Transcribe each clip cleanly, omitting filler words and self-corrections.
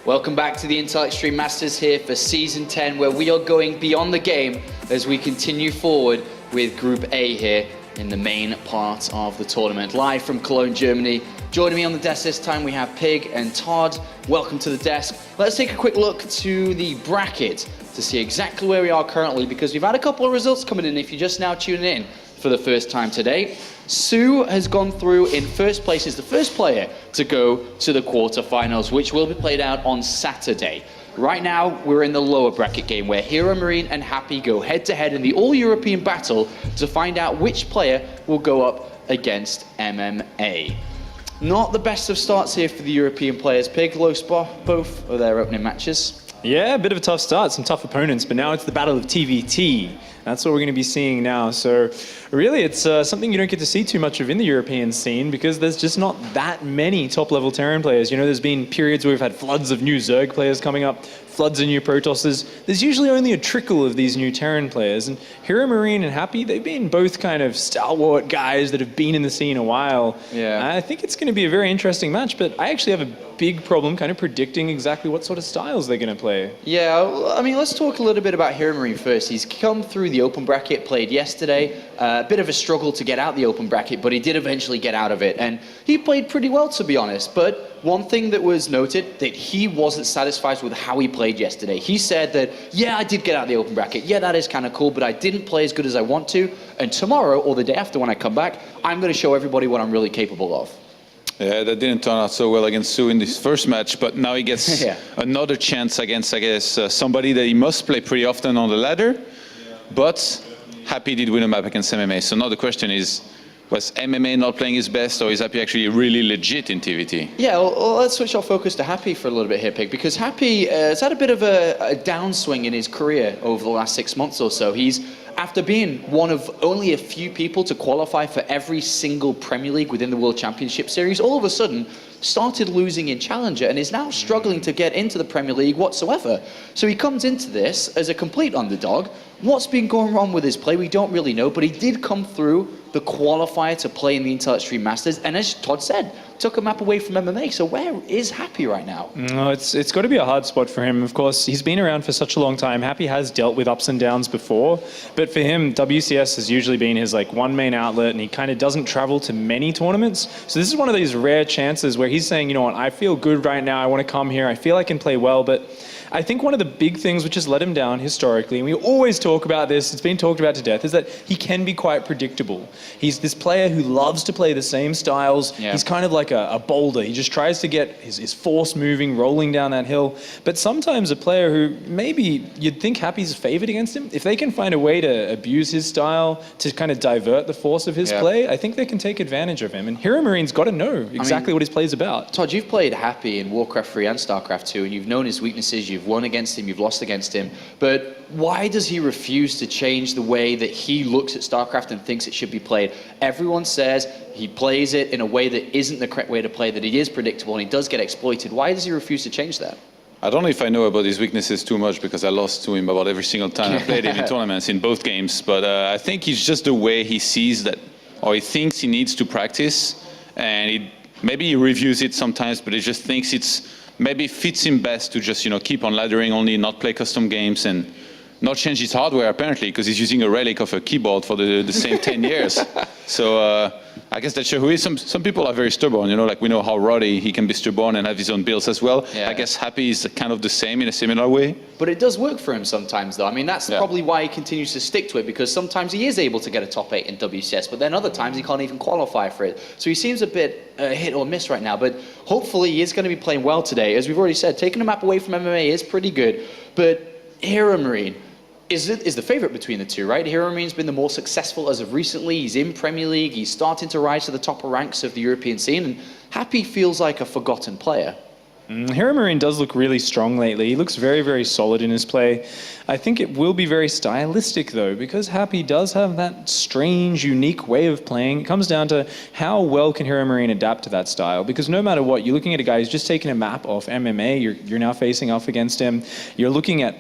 Welcome back to the Intel Extreme Masters here for Season 10, where we are going beyond the game as we continue forward with Group A here in the main part of the tournament. Live from Cologne, Germany. Joining me on the desk this time, we have Pig and Todd. Welcome to the desk. Let's take a quick look to the bracket to see exactly where we are currently, because we've had a couple of results coming in if you're just now tuning in for the first time today. Sue has gone through in first place, is the first player to go to the quarterfinals, which will be played out on Saturday. Right now, we're in the lower bracket game where Heromarine and Happy go head-to-head in the all-European battle to find out which player will go up against MMA. Not the best of starts here for the European players. Pig, low spot, both of their opening matches. Yeah, a bit of a tough start, some tough opponents, but now it's the battle of TvT. That's what we're going to be seeing now. So really, it's something you don't get to see too much of in the European scene because there's just not that many top-level Terran players. You know, there's been periods where we've had floods of new Zerg players coming up, floods of new Protosses. There's usually only a trickle of these new Terran players. And Heromarine and Happy, they've been both kind of stalwart guys that have been in the scene a while. Yeah. I think it's going to be a very interesting match, but I actually have a big problem kind of predicting exactly what sort of styles they're going to play. Yeah, I mean, let's talk a little bit about Heromarine first. He's come through the open bracket, played yesterday. A bit of a struggle to get out the open bracket, but he did eventually get out of it. And he played pretty well, to be honest. But one thing that was noted, that he wasn't satisfied with how he played yesterday. He said that, yeah, I did get out the open bracket. Yeah, that is kind of cool, but I didn't play as good as I want to. And tomorrow, or the day after when I come back, I'm going to show everybody what I'm really capable of. Yeah, that didn't turn out so well against Sue in this first match, but now he gets another chance against, I guess, somebody that he must play pretty often on the ladder. But Happy did win a map against MMA. So now the question is, was MMA not playing his best, or is Happy actually really legit in TvT? Yeah, well, let's switch our focus to Happy for a little bit here, Pig, because Happy has had a bit of a downswing in his career over the last 6 months or so. After being one of only a few people to qualify for every single Premier League within the World Championship Series, all of a sudden started losing in Challenger and is now struggling to get into the Premier League whatsoever. So he comes into this as a complete underdog. What's been going wrong with his play, we don't really know, but he did come through the qualifier to play in the Intel Extreme Masters, and as Todd said, took a map away from MMA. So where is Happy right now? No, it's got to be a hard spot for him. Of course, he's been around for such a long time. Happy has dealt with ups and downs before, but for him, WCS has usually been his one main outlet, and he kind of doesn't travel to many tournaments. So this is one of these rare chances where he's saying, you know what, I feel good right now. I want to come here. I feel I can play well, but I think one of the big things which has let him down historically, and we always talk about this, it's been talked about to death, is that he can be quite predictable. He's this player who loves to play the same styles. Yeah. He's kind of like a boulder. He just tries to get his force moving, rolling down that hill. But sometimes a player who maybe you'd think Happy's favored against him, if they can find a way to abuse his style, to kind of divert the force of his play, I think they can take advantage of him. And Heromarine's got to know exactly what his play is about. Todd, you've played Happy in Warcraft 3 and StarCraft 2, and you've known his weaknesses. You've won against him, you've lost against him, but why does he refuse to change the way that he looks at StarCraft and thinks it should be played? Everyone says he plays it in a way that isn't the correct way to play, that he is predictable and he does get exploited. Why does he refuse to change that? I don't know if I know about his weaknesses too much because I lost to him about every single time I played him in tournaments in both games, but I think it's just the way he sees that, or he thinks he needs to practice, and maybe he reviews it sometimes, but he just thinks maybe fits him best to just, keep on laddering only, not play custom games, and not change his hardware, apparently, because he's using a relic of a keyboard for the same 10 years. So I guess that shows who he is. Some people are very stubborn, like we know how Roddy, he can be stubborn and have his own builds as well. Yeah. I guess Happy is kind of the same in a similar way. But it does work for him sometimes, though. I mean, that's probably why he continues to stick to it, because sometimes he is able to get a top 8 in WCS, but then other times he can't even qualify for it. So he seems a bit hit or miss right now, but hopefully he is going to be playing well today. As we've already said, taking a map away from MMA is pretty good, but Heromarine is the favorite between the two, right? Heromarine's been the more successful as of recently. He's in Premier League. He's starting to rise to the top ranks of the European scene, and Happy feels like a forgotten player. Heromarine does look really strong lately. He looks very, very solid in his play. I think it will be very stylistic, though, because Happy does have that strange, unique way of playing. It comes down to how well can Heromarine adapt to that style, because no matter what, you're looking at a guy who's just taken a map off MMA. You're now facing off against him. You're looking at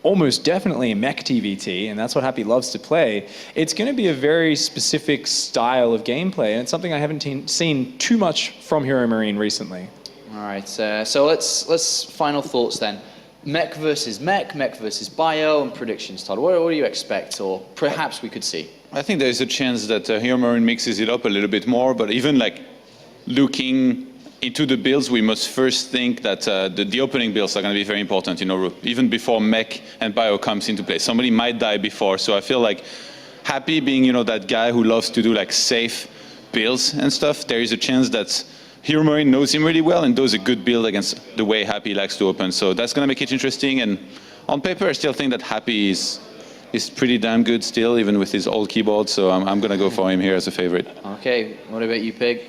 almost definitely a mech TvT, and that's what Happy loves to play. It's going to be a very specific style of gameplay, and it's something I haven't seen too much from Heromarine recently. All right, so let's final thoughts then. Mech versus mech, mech versus bio, and predictions, Todd. What do you expect, or perhaps we could see? I think there is a chance that Heromarine mixes it up a little bit more, but even like looking into the builds, we must first think that the opening builds are going to be very important, you know, even before mech and bio comes into play. Somebody might die before, so I feel like Happy being, you know, that guy who loves to do like safe builds and stuff, there is a chance that Heromarine knows him really well and does a good build against the way Happy likes to open. So that's going to make it interesting. And on paper, I still think that Happy is pretty damn good still, even with his old keyboard. So I'm going to go for him here as a favorite. Okay, what about you, Pig?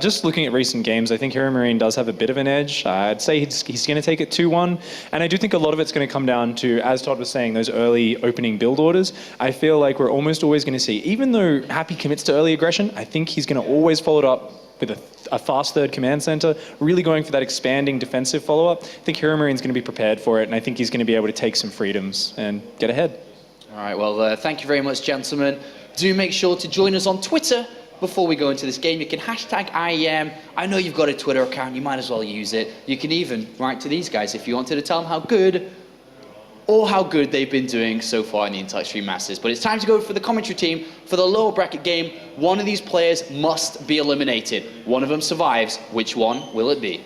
Just looking at recent games, I think Heromarine does have a bit of an edge. I'd say he's going to take it 2-1. And I do think a lot of it's going to come down to, as Todd was saying, those early opening build orders. I feel like we're almost always going to see, even though Happy commits to early aggression, I think he's going to always follow it up with a fast third command center, really going for that expanding defensive follow-up. I think Heromarine is going to be prepared for it, and I think he's going to be able to take some freedoms and get ahead. All right, well, thank you very much, gentlemen. Do make sure to join us on Twitter before we go into this game. You can hashtag IEM. I know you've got a Twitter account. You might as well use it. You can even write to these guys if you wanted to tell them how good they've been doing so far in the Intellect Stream Masters. But it's time to go for the commentary team for the lower bracket game. One of these players must be eliminated. One of them survives. Which one will it be?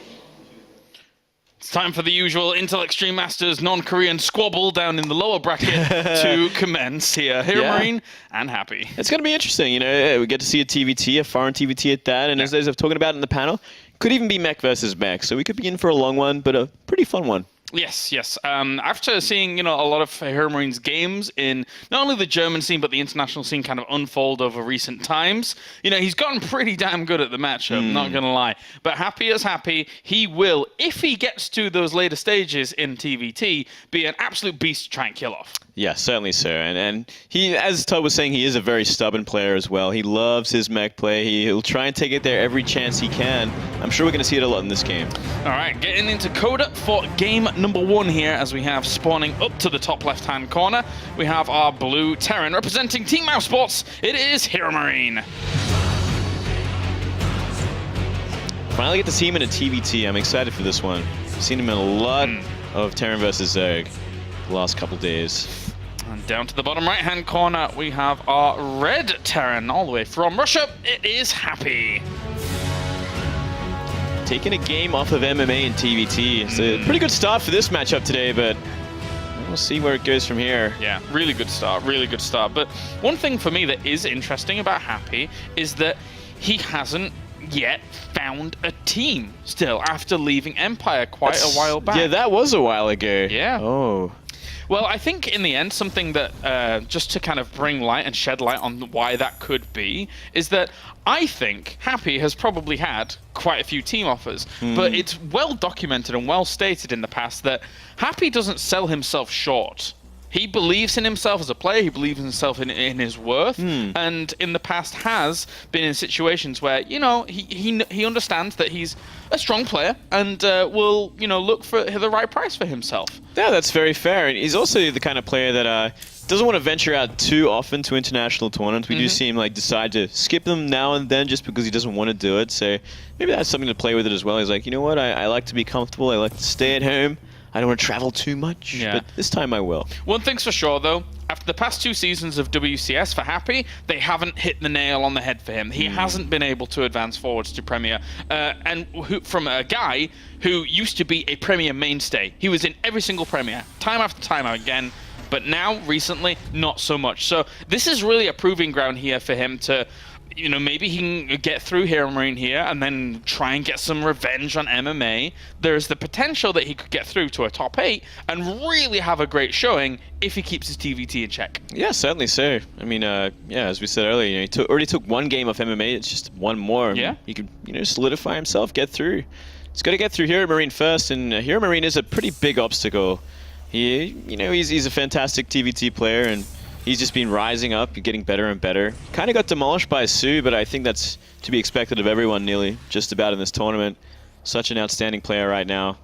It's time for the usual Intellect Stream Masters non-Korean squabble down in the lower bracket to commence here. Heromarine and Happy. It's going to be interesting. You know, we get to see a TvT, a foreign TvT at that, and as I've talked about in the panel, could even be mech versus mech. So we could be in for a long one, but a pretty fun one. Yes. After seeing, a lot of Heromarines games in not only the German scene but the international scene kind of unfold over recent times, he's gotten pretty damn good at the matchup. Not gonna lie. But Happy as Happy, he will, if he gets to those later stages in TvT, be an absolute beast to try and kill off. Yeah, certainly, sir. And he, as Todd was saying, he is a very stubborn player as well. He loves his mech play. He'll try and take it there every chance he can. I'm sure we're going to see it a lot in this game. All right, getting into Coda for game number 1 here, as we have spawning up to the top left-hand corner, we have our blue Terran representing Team Mouse Sports. It is Heromarine. Finally get to see him in a TvT. I'm excited for this one. I've seen him in a lot of Terran versus Zerg the last couple days. And down to the bottom right-hand corner, we have our red Terran all the way from Russia. It is Happy. Taking a game off of MMA and TvT. It's a pretty good start for this matchup today, but we'll see where it goes from here. Yeah, really good start, really good start. But one thing for me that is interesting about Happy is that he hasn't yet found a team still after leaving Empire quite a while back. Yeah, that was a while ago. Yeah. Oh. Well, I think in the end, something that, just to kind of bring light and shed light on why that could be, is that I think Happy has probably had quite a few team offers, but it's well documented and well stated in the past that Happy doesn't sell himself short. He believes in himself as a player, he believes in himself in his worth, and in the past has been in situations where, he understands that he's a strong player and will, look for the right price for himself. Yeah, that's very fair. And he's also the kind of player that doesn't want to venture out too often to international tournaments. We do see him decide to skip them now and then just because he doesn't want to do it. So maybe that's something to play with it as well. He's like, you know what, I like to be comfortable, I like to stay at home. I don't want to travel too much, but this time I will. One thing's for sure, though. After the past 2 seasons of WCS for Happy, they haven't hit the nail on the head for him. He hasn't been able to advance forwards to Premier. And from a guy who used to be a Premier mainstay. He was in every single Premier, time after time again. But now, recently, not so much. So this is really a proving ground here for him to... maybe he can get through Heromarine here and then try and get some revenge on MMA. There's the potential that he could get through to a top 8 and really have a great showing if he keeps his TvT in check. Yeah, certainly so. I mean, as we said earlier, he already took 1 game off MMA. It's just 1 more. Yeah. He could, solidify himself, get through. He's got to get through Heromarine first, and Heromarine is a pretty big obstacle. He's a fantastic TvT player, and he's just been rising up and getting better and better. Kind of got demolished by Sue, but I think that's to be expected of everyone nearly, just about in this tournament. Such an outstanding player right now.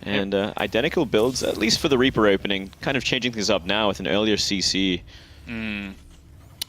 And identical builds, at least for the Reaper opening, kind of changing things up now with an earlier CC.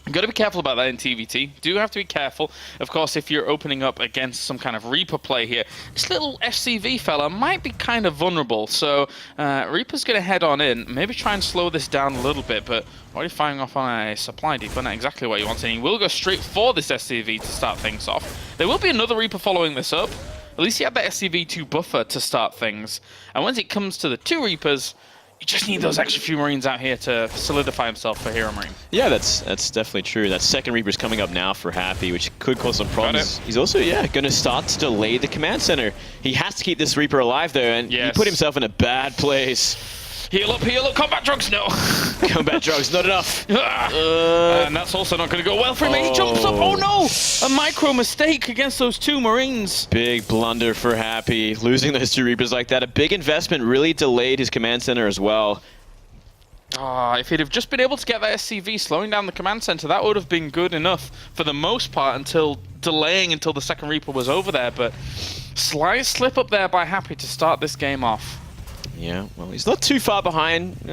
You've got to be careful about that in TvT. Do have to be careful. Of course, if you're opening up against some kind of Reaper play here, this little FCV fella might be kind of vulnerable. So Reaper's going to head on in, maybe try and slow this down a little bit, but already firing off on a supply depot, not exactly what he wants, and he will go straight for this SCV to start things off. There will be another Reaper following this up. At least he had that SCV-2 buffer to start things. And once it comes to the 2 Reapers, you just need those extra few Marines out here to solidify himself for Heromarine. Yeah, that's definitely true. That second Reaper's coming up now for Happy, which could cause some problems. He's also, going to start to delay the command center. He has to keep this Reaper alive there, and he put himself in a bad place. Heal up, combat drugs, no. Combat drugs, not enough. And that's also not going to go well for him. He jumps up, oh no! A micro mistake against those 2 Marines. Big blunder for Happy, losing those 2 Reapers like that. A big investment really delayed his command center as well. If he'd have just been able to get that SCV slowing down the command center, that would have been good enough for the most part until delaying until the second Reaper was over there. But slight slip up there by Happy to start this game off. Yeah, well, he's not too far behind.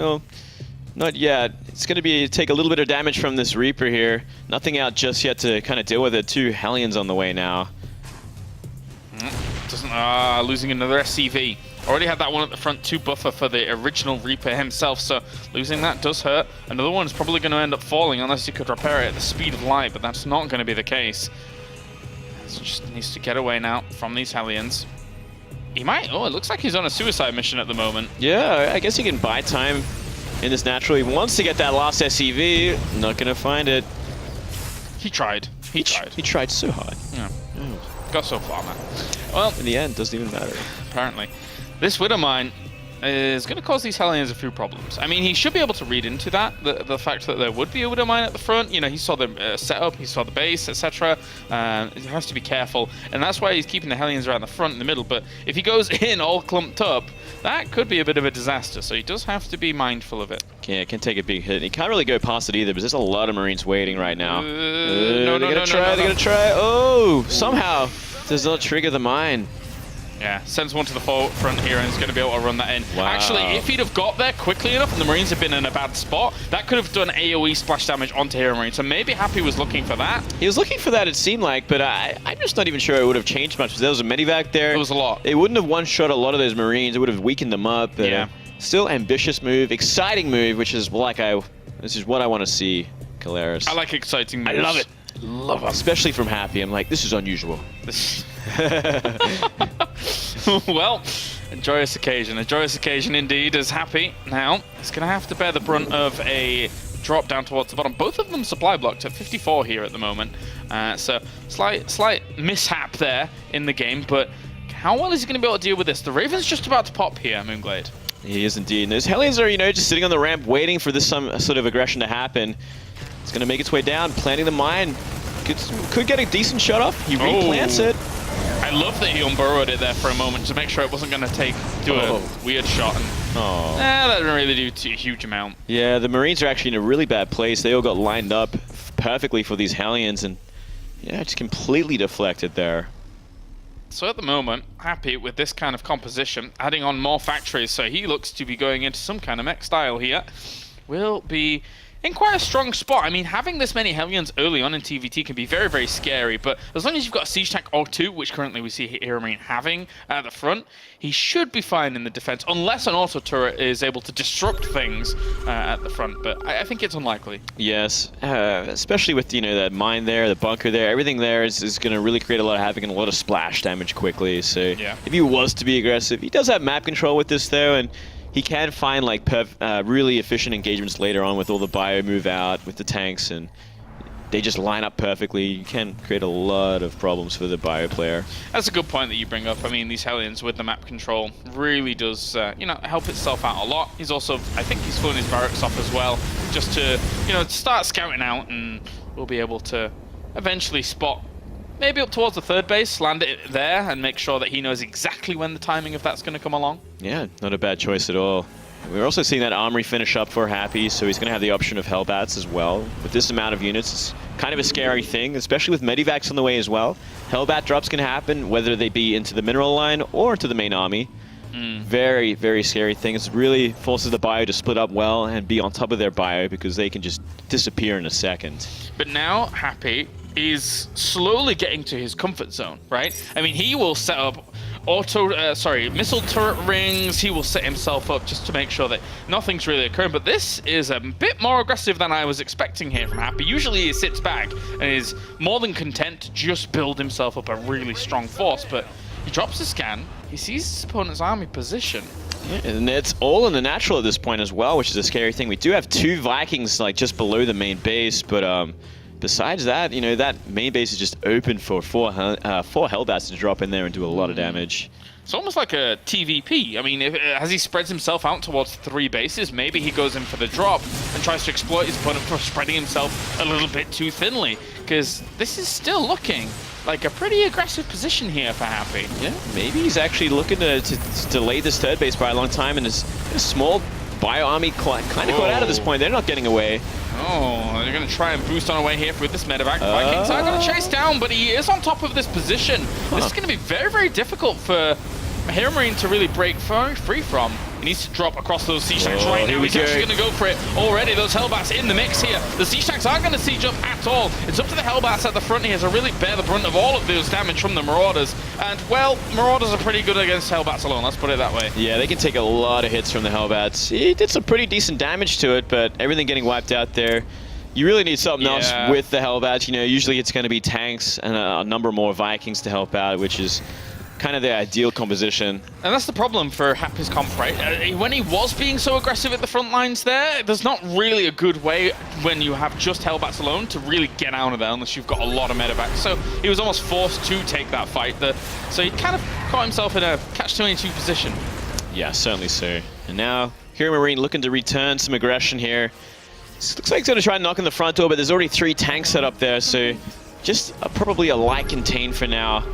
Not yet. It's going to take a little bit of damage from this Reaper here. Nothing out just yet to kind of deal with it. 2 Hellions on the way now. Losing another SCV. Already had that one at the front 2 buffer for the original Reaper himself, so losing that does hurt. Another one's probably going to end up falling unless you could repair it at the speed of light, but that's not going to be the case. So just needs to get away now from these Hellions. He might. Oh, it looks like he's on a suicide mission at the moment. Yeah, I guess he can buy time in this naturally. He wants to get that last SCV. Not going to find it. He tried. He tried. He tried so hard. Yeah. Got so far, man. Well, in the end, doesn't even matter. Apparently. This Widowmine is going to cause these Hellions a few problems. I mean, he should be able to read into that, the fact that there would be a Widowmine at the front. You know, he saw the setup, he saw the base, etc. He has to be careful, and that's why he's keeping the Hellions around the front and the middle. But if he goes in all clumped up, that could be a bit of a disaster, so he does have to be mindful of it. Yeah, it can take a big hit. He can't really go past it either, because there's a lot of Marines waiting right now. They're gonna try. Oh, somehow does not trigger the mine. Yeah, sends one to the front here and is going to be able to run that in. Wow. Actually, if he'd have got there quickly enough and the Marines had been in a bad spot, that could have done AoE splash damage onto Heromarine. So maybe Happy was looking for that. He was looking for that, it seemed like, but I'm just not even sure it would have changed much. There was a medivac there. It was a lot. It wouldn't have one-shot a lot of those Marines. It would have weakened them up. Yeah. Still ambitious move, exciting move, which is this is what I want to see, Caleres. I like exciting moves. I love it. Love it. Especially from Happy. I'm like, this is unusual. Well, a joyous occasion indeed, as Happy now is going to have to bear the brunt of a drop down towards the bottom. Both of them supply blocked at 54 here at the moment, so slight mishap there in the game, but how well is he going to be able to deal with this? The Raven's just about to pop here, Moonglade. He is indeed, and those Hellions are, just sitting on the ramp waiting for this some sort of aggression to happen. It's going to make its way down, planting the mine. Could get a decent shot off. He replants it. I love that he unburrowed it there for a moment to make sure it wasn't going to do a weird shot. And, that didn't really do a huge amount. Yeah, the Marines are actually in a really bad place. They all got lined up perfectly for these Hellions, and just completely deflected there. So at the moment, Happy with this kind of composition, adding on more factories, so he looks to be going into some kind of mech style here, will be in quite a strong spot. I mean, having this many Hellions early on in TvT can be very, very scary, but as long as you've got a siege tank or 2, which currently we see Heromarine having at the front, he should be fine in the defense, unless an auto turret is able to disrupt things at the front, but I think it's unlikely. Yes, especially with, that mine there, the bunker there, everything there is going to really create a lot of havoc and a lot of splash damage quickly, so if he was to be aggressive, he does have map control with this, though, and he can find really efficient engagements later on with all the bio move out with the tanks, and they just line up perfectly. You can create a lot of problems for the bio player. That's a good point that you bring up. I mean, these Hellions with the map control really does, help itself out a lot. He's also, I think he's flown his barracks off as well, just to, start scouting out, and we'll be able to eventually spot maybe up towards the third base, land it there, and make sure that he knows exactly when the timing of that's going to come along. Yeah, not a bad choice at all. We're also seeing that Armory finish up for Happy, so he's going to have the option of Hellbats as well. With this amount of units, it's kind of a scary thing, especially with Medivacs on the way as well. Hellbat drops can happen, whether they be into the mineral line or into the main army. Very, very scary thing. It really forces the bio to split up well and be on top of their bio because they can just disappear in a second. But now Happy is slowly getting to his comfort zone, right? I mean, he will set up missile turret rings. He will set himself up just to make sure that nothing's really occurring. But this is a bit more aggressive than I was expecting here from Happy. Usually he sits back and is more than content to just build himself up a really strong force. But he drops a scan. He sees his opponent's army position. Yeah, and it's all in the natural at this point as well, which is a scary thing. We do have 2 Vikings like just below the main base, but besides that, that main base is just open for 4 Hellbats to drop in there and do a lot of damage. It's almost like a TvP. I mean, as he spreads himself out towards 3 bases, maybe he goes in for the drop and tries to exploit his opponent for spreading himself a little bit too thinly, because this is still looking like a pretty aggressive position here for Happy. Yeah, maybe he's actually looking to delay this 3rd base by a long time, and his small bio army kind of caught out at this point. They're not getting away. Oh, they're going to try and boost on away here with this medevac. Vikings are going to chase down, but he is on top of this position. This is going to be very, very difficult for Heromarine to really break free from. He needs to drop across those Siege Tanks right now. He's actually going to go for it already. Those Hellbats in the mix here. The Siege Tanks aren't going to siege up at all. It's up to the Hellbats at the front here to really bear the brunt of all of those damage from the Marauders. And, well, Marauders are pretty good against Hellbats alone, let's put it that way. Yeah, they can take a lot of hits from the Hellbats. He did some pretty decent damage to it, but everything getting wiped out there. You really need something else with the Hellbats. Usually it's going to be tanks and a number more Vikings to help out, which is kind of the ideal composition. And that's the problem for Happy's comp, right? When he was being so aggressive at the front lines there's not really a good way when you have just Hellbats alone to really get out of there unless you've got a lot of medevacs. So he was almost forced to take that fight. So he kind of caught himself in a catch-22 position. Yeah, certainly so. And now Heromarine looking to return some aggression here. This looks like he's going to try and knock on the front door, but there's already 3 tanks set up there, so just probably a light contain for now.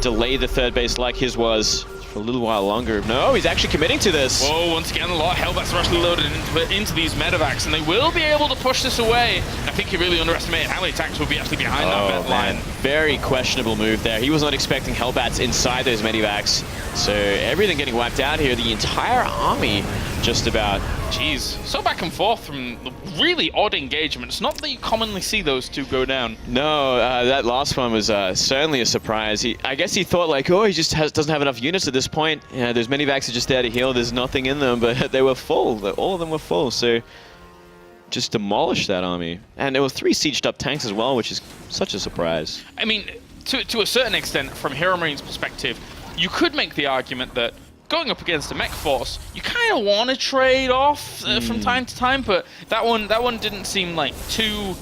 Delay the 3rd base like his was for a little while longer. No, he's actually committing to this. Whoa, once again, a lot of Hellbats are actually loaded into these medevacs, and they will be able to push this away. I think he really underestimated how many tanks would be actually behind that vet line. Very questionable move there. He was not expecting Hellbats inside those medevacs. So everything getting wiped out here. The entire army just about. Jeez, so back and forth from really odd engagements. Not that you commonly see those 2 go down. No, that last one was certainly a surprise. I guess he thought like, oh, he just doesn't have enough units at this point. Yeah, there's medevacs are just there to heal. There's nothing in them, but they were full. All of them were full. So just demolished that army. And there were 3 sieged up tanks as well, which is such a surprise. I mean, to a certain extent, from Heromarines' perspective, you could make the argument that going up against a mech force, you kind of want to trade off from time to time, but that one didn't seem like too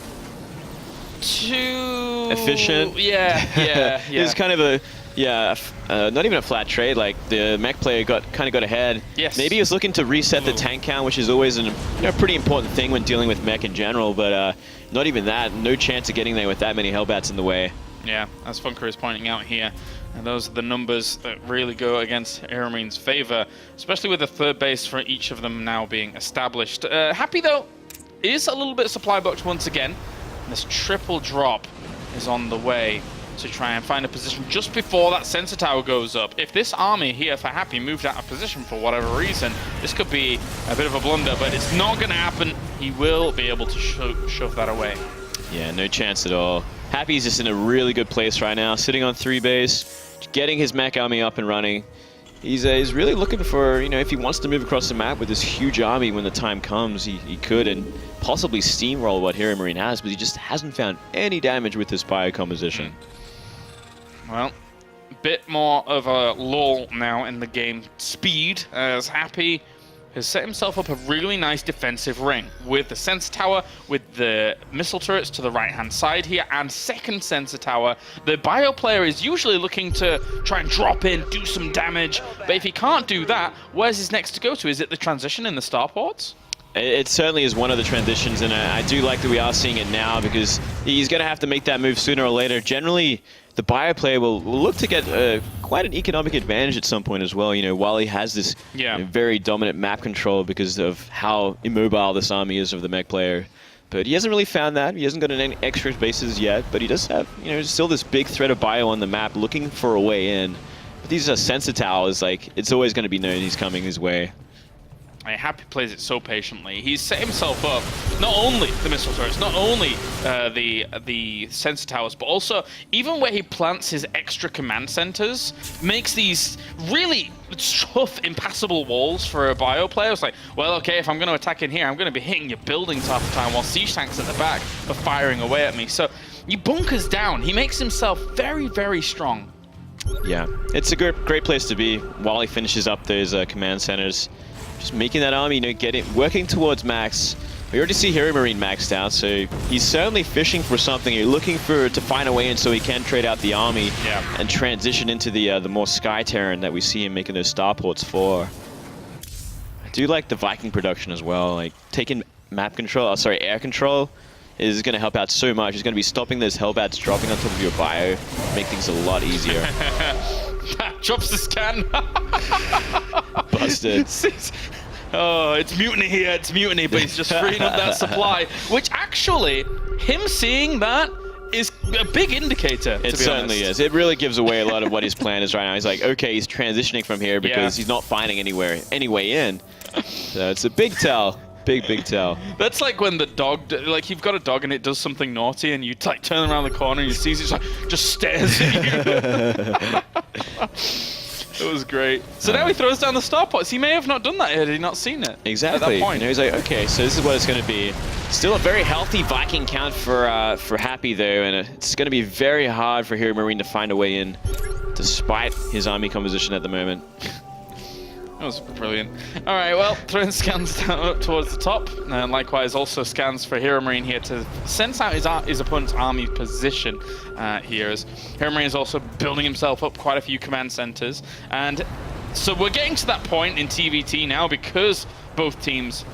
efficient. Yeah. It was kind of not even a flat trade. Like the mech player got ahead. Yes. Maybe he was looking to reset the tank count, which is always a pretty important thing when dealing with mech in general. But not even that. No chance of getting there with that many Hellbats in the way. Yeah, as Funker is pointing out here. And those are the numbers that really go against Heromarines' favor, especially with the 3rd base for each of them now being established. Happy, though, is a little bit supply booked once again. And this triple drop is on the way to try and find a position just before that sensor tower goes up. If this army here for Happy moved out of position for whatever reason, this could be a bit of a blunder, but it's not going to happen. He will be able to shove that away. Yeah, no chance at all. Happy's just in a really good place right now, sitting on 3 base. Getting his mech army up and running. He's really looking for, if he wants to move across the map with this huge army when the time comes, he could, and possibly steamroll what Heromarine has, but he just hasn't found any damage with this bio composition. Well, a bit more of a lull now in the game speed, as Happy has set himself up a really nice defensive ring with the sensor tower, with the missile turrets to the right-hand side here, and second sensor tower. The bio player is usually looking to try and drop in, do some damage, but if he can't do that, where's his next to go to? Is it the transition in the starports? It certainly is one of the transitions, and I do like that we are seeing it now because he's going to have to make that move sooner or later. Generally, the bio player will look to get quite an economic advantage at some point as well, while he has this very dominant map control because of how immobile this army is of the mech player. But he hasn't really found that. He hasn't gotten any extra bases yet, but he does have, still this big threat of bio on the map looking for a way in. But these sensor towers, like, it's always going to be known he's coming his way. Happy plays it so patiently. He's set himself up, not only the missile turrets, not only the sensor towers, but also even where he plants his extra command centers, makes these really tough, impassable walls for a bio player. It's like, well, okay, if I'm going to attack in here, I'm going to be hitting your buildings half the time while siege tanks at the back are firing away at me. So he bunkers down. He makes himself very, very strong. Yeah, it's a great place to be while he finishes up those command centers. Just making that army, you know, working towards max. We already see Heromarine maxed out, so he's certainly fishing for something. He's looking to find a way in so he can trade out the army and transition into the more Sky Terran that we see him making those starports for. I do like the Viking production as well. Like taking air control is going to help out so much. It's going to be stopping those Hellbats dropping on top of your bio, make things a lot easier. Drops the scan. Busted. Oh, it's mutiny here, it's mutiny, but he's just freeing up that supply, which actually, him seeing that is a big indicator, It certainly is. It really gives away a lot of what his plan is right now. He's like, okay, he's transitioning from here because he's not finding any way in. So it's a big tell. Big tell. That's like when the dog, like you've got a dog and it does something naughty and you like turn around the corner and you see it, just stares at you. It was great. So now he throws down the starports. He may have not done that had he not seen it. Exactly. At that point. You know, he's like, okay, so this is what it's going to be. Still a very healthy Viking count for Happy though, and it's going to be very hard for Heromarine to find a way in, despite his army composition at the moment. That was brilliant. All right, well, throwing scans down up towards the top, and likewise also scans for Heromarine here to sense out his opponent's army position here. As Heromarine is also building himself up quite a few command centers, and so we're getting to that point in TvT now because both teams,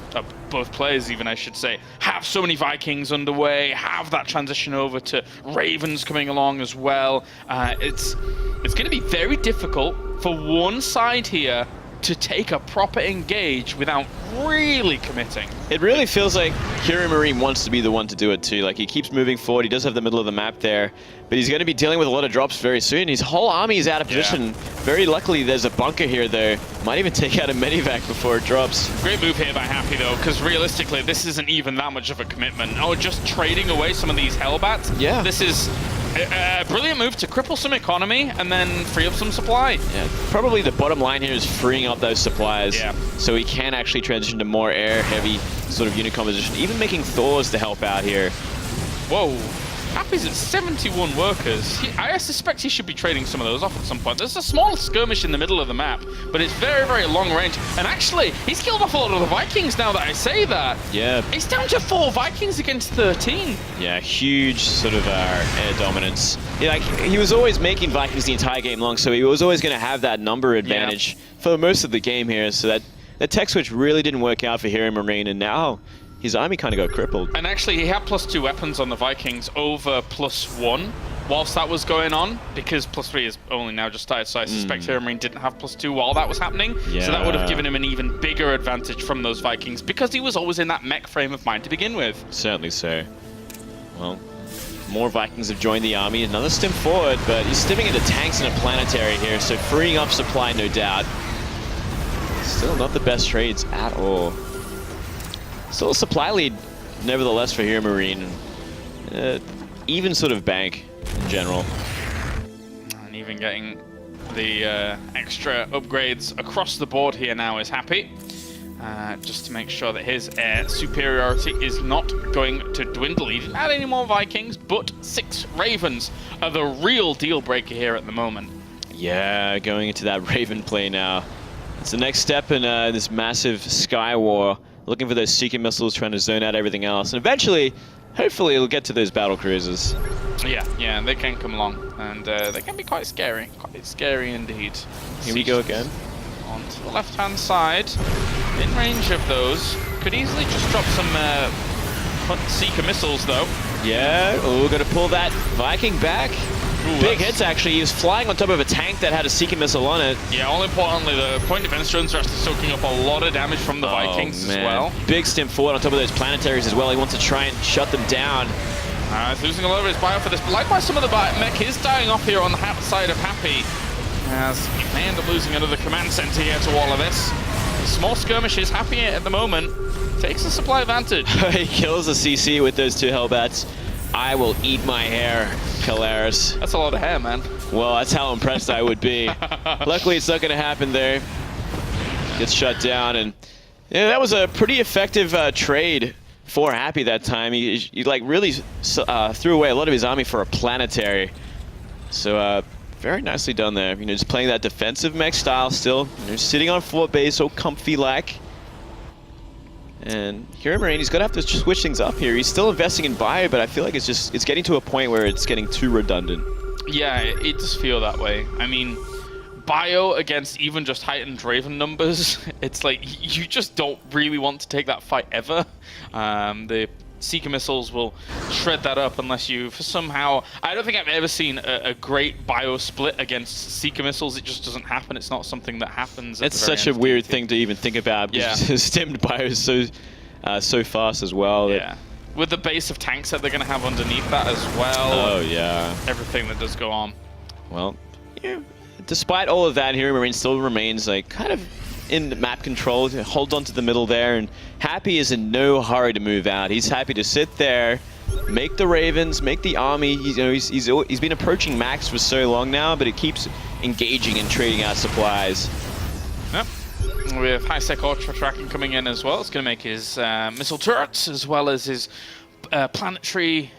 both players even I should say, have so many Vikings underway, have that transition over to Ravens coming along as well. It's going to be very difficult for one side here to take a proper engage without really committing. It really feels like Heromarine wants to be the one to do it too. Like he keeps moving forward. He does have the middle of the map there, but he's going to be dealing with a lot of drops very soon. His whole army is out of position. Very luckily, there's a bunker here though. Might even take out a medivac before it drops. Great move here by Happy though, because realistically, this isn't even that much of a commitment. Oh, just trading away some of these Hellbats. Yeah. This is a brilliant move to cripple some economy and then free up some supply. Yeah, probably the bottom line here is freeing up those supplies so he can actually transition to more air-heavy sort of unit composition, even making Thors to help out here. Whoa. Happy's at 71 workers. I suspect he should be trading some of those off at some point. There's a small skirmish in the middle of the map, but it's very, very long range. And actually, he's killed off a lot of the Vikings now that I say that. Yeah. It's down to 4 Vikings against 13. Yeah, huge sort of air dominance. Yeah, like, he was always making Vikings the entire game long, so he was always going to have that number advantage for most of the game here. So that tech switch really didn't work out for Heromarine, and now his army kind of got crippled. And actually, he had +2 weapons on the Vikings over +1 whilst that was going on, because +3 is only now just started, so I suspect Heromarine didn't have +2 while that was happening. Yeah. So that would have given him an even bigger advantage from those Vikings, because he was always in that mech frame of mind to begin with. Certainly so. Well, more Vikings have joined the army. Another stim forward, but he's stimming into tanks and a planetary here, so freeing up supply, no doubt. Still not the best trades at all. Still a supply lead, nevertheless, for Heromarine. Even sort of bank in general. And even getting the extra upgrades across the board here now is Happy. Just to make sure that his air superiority is not going to dwindle. He didn't add any more Vikings, but 6 Ravens are the real deal breaker here at the moment. Yeah, going into that Raven play now. It's the next step in this massive Sky War. Looking for those Seeker missiles, trying to zone out everything else. And eventually, hopefully, it'll get to those battle cruisers. Yeah, they can come along. And they can be quite scary. Quite scary indeed. Here we go again. On to the left-hand side. In range of those. Could easily just drop some Seeker missiles, though. Yeah, we're going to pull that Viking back. Ooh, Big hits, actually. He was flying on top of a tank that had a Seeker missile on it. Yeah, all importantly, the point defense drones are actually soaking up a lot of damage from the Vikings as well. Big stim forward on top of those planetaries as well. He wants to try and shut them down. He's losing a lot of his bio for this, but likewise some of the mech is dying off here on the side of Happy. as he may end up losing another command center here to all of this. The small skirmishes happy at the moment. Takes the supply advantage. He kills the CC with those 2 Hellbats. I will eat my hair, Kalaris. That's a lot of hair, man. Well, that's how impressed I would be. Luckily, it's not going to happen there. Gets shut down, and yeah, that was a pretty effective trade for Happy that time. He like really threw away a lot of his army for a planetary. So very nicely done there. You know, just playing that defensive mech style still. You know, sitting on fort base, so comfy-like. And Heromarine, he's gonna have to switch things up here. He's still investing in bio, but I feel like it's getting to a point where it's getting too redundant. Yeah, it does feel that way. I mean, bio against even just heightened Raven numbers, it's like you just don't really want to take that fight ever. The Seeker missiles will shred that up unless you somehow... I don't think I've ever seen a great bio split against Seeker missiles. It just doesn't happen. It's not something that happens. It's such a weird thing to even think about. Yeah. Stemmed bio is so fast as well. Yeah. With the base of tanks that they're going to have underneath that as well. Oh, yeah. Everything that does go on. Well, yeah, despite all of that, Heromarine still remains like kind of in map control, hold on to the middle there, and Happy is in no hurry to move out. He's happy to sit there, make the Ravens, make the army. He's been approaching max for so long now, but it keeps engaging and trading out supplies. Yep. With high-sec ultra tracking coming in as well, it's going to make his missile turrets as well as his planetary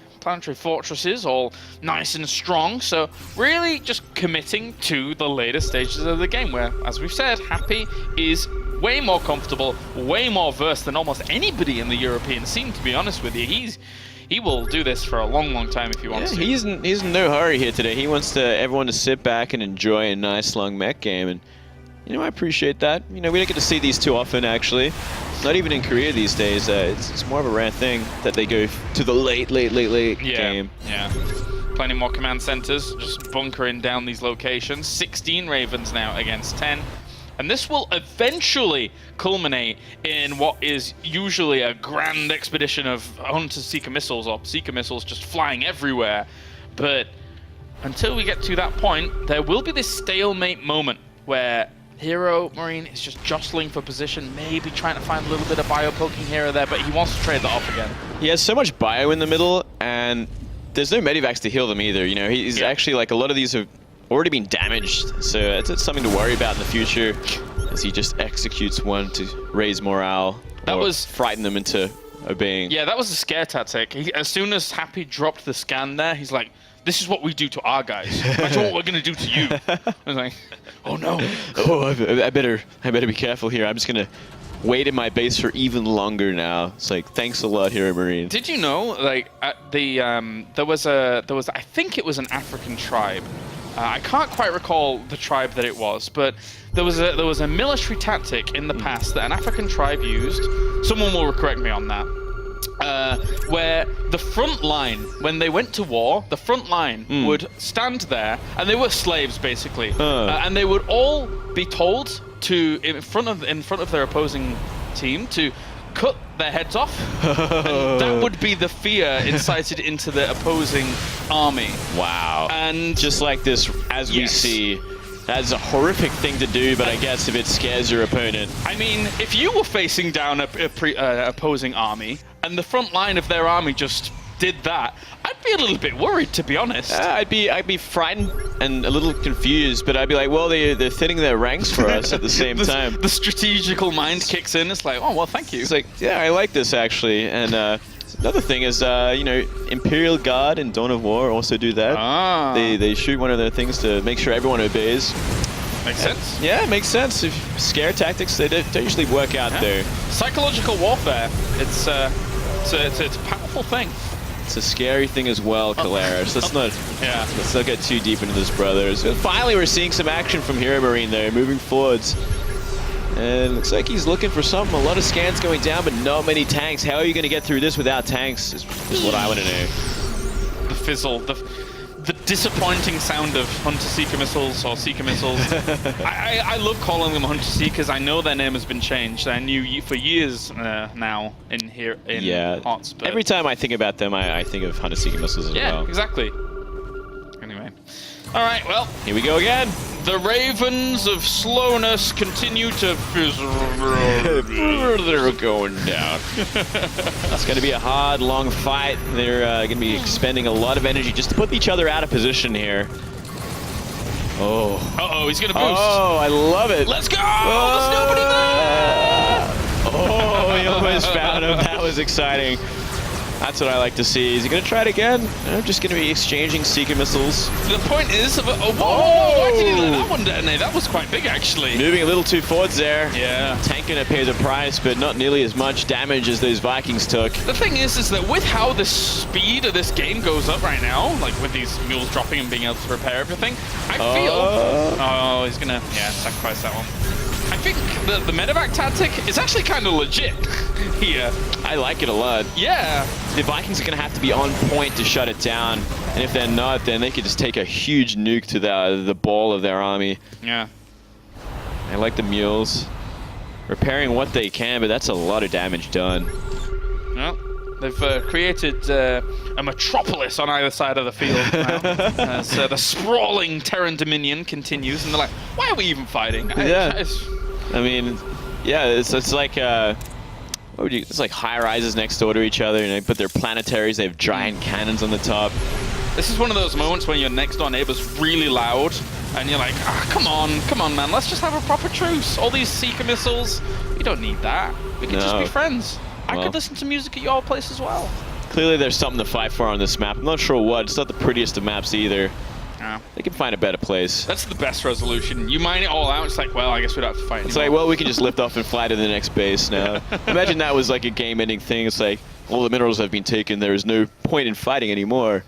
fortresses all nice and strong. So really just committing to the later stages of the game where, as we've said, Happy is way more comfortable, way more versed than almost anybody in the European scene, to be honest with you. He will do this for a long time if he wants to. He's in no hurry here today. He wants everyone to sit back and enjoy a nice long mech game, and you know, I appreciate that. You know, we don't get to see these too often, actually. Not even in Korea these days. It's more of a rare thing that they go to the late game. Yeah. Plenty more command centers, just bunkering down these locations. 16 Ravens now against 10. And this will eventually culminate in what is usually a grand expedition of Hunter-Seeker missiles, or Seeker missiles just flying everywhere. But until we get to that point, there will be this stalemate moment where Heromarine is just jostling for position, maybe trying to find a little bit of bio poking here or there, but he wants to trade that off again. He has so much bio in the middle, and there's no medivacs to heal them either. You know, he's actually like, a lot of these have already been damaged, so it's something to worry about in the future as he just executes one to raise morale or frighten them into obeying. Yeah, that was a scare tactic. As soon as Happy dropped the scan there, he's like, this is what we do to our guys. That's what we're going to do to you. I was like, oh no. Oh, I better be careful here. I'm just going to wait in my base for even longer now. It's like, thanks a lot, Heromarine. Did you know, like, at the there was I think it was an African tribe. I can't quite recall the tribe that it was, but there was a military tactic in the past that an African tribe used. Someone will correct me on that. Where the front line, when they went to war, the front line would stand there, and they were slaves basically, and they would all be told to in front of their opposing team to cut their heads off, and that would be the fear incited into the opposing army. Wow! And just like this, as we see. That's a horrific thing to do, but I guess if it scares your opponent. I mean, if you were facing down a opposing army, and the front line of their army just did that, I'd be a little bit worried, to be honest. I'd be frightened and a little confused, but I'd be like, well, they're thinning their ranks for us at the same time. The strategical mind kicks in. It's like, oh, well, thank you. It's like, yeah, I like this, actually. And another thing is, you know, Imperial Guard and Dawn of War also do that. They shoot one of their things to make sure everyone obeys. Makes sense. Yeah, it makes sense. If scare tactics, they don't usually work out there. Psychological warfare. It's a powerful thing. It's a scary thing as well, Kalaris. Let's not get too deep into this, brothers. And finally, we're seeing some action from Heromarine there, moving forwards. And it looks like he's looking for something. A lot of scans going down, but not many tanks. How are you going to get through this without tanks is what I want to know. The fizzle, the disappointing sound of Hunter-Seeker missiles or Seeker missiles. I love calling them Hunter-Seekers. I know their name has been changed. I knew for years now in HOTS. But every time I think about them, I think of Hunter-Seeker missiles as well. Yeah, exactly. Anyway. All right, well. Here we go again. The ravens of slowness continue to They're going down. It's going to be a hard, long fight. They're going to be expending a lot of energy just to put each other out of position here. Oh. Uh-oh, he's going to boost. Oh, I love it. Let's go! There's nobody there! Oh, he almost found him. That was exciting. That's what I like to see. Is he going to try it again? I'm just going to be exchanging Seeker missiles. The point is, why did he let that one detonate? That was quite big, actually. Moving a little too forwards there. Yeah. Tank gonna pay the price, but not nearly as much damage as those Vikings took. The thing is that with how the speed of this game goes up right now, like with these mules dropping and being able to repair everything, I feel... Oh, he's gonna, sacrifice that one. I think the medevac tactic is actually kind of legit here. I like it a lot. Yeah. The Vikings are going to have to be on point to shut it down. And if they're not, then they could just take a huge nuke to the ball of their army. Yeah. I like the mules. Repairing what they can, but that's a lot of damage done. Well, they've created a metropolis on either side of the field now. As the sprawling Terran Dominion continues, and they're like, why are we even fighting? I mean, yeah, it's like it's like high rises next door to each other, and they put their planetaries. They have giant cannons on the top. This is one of those moments when your next door neighbor's really loud, and you're like, come on, man, let's just have a proper truce. All these Seeker missiles, we don't need that. We can just be friends. I could listen to music at your place as well. Clearly, there's something to fight for on this map. I'm not sure what. It's not the prettiest of maps either. Yeah. They can find a better place. That's the best resolution. You mine it all out, it's like, well, I guess we don't have to fight anymore. It's like, well, we can just lift off and fly to the next base now. Imagine that was like a game-ending thing. It's like, all the minerals have been taken. There is no point in fighting anymore.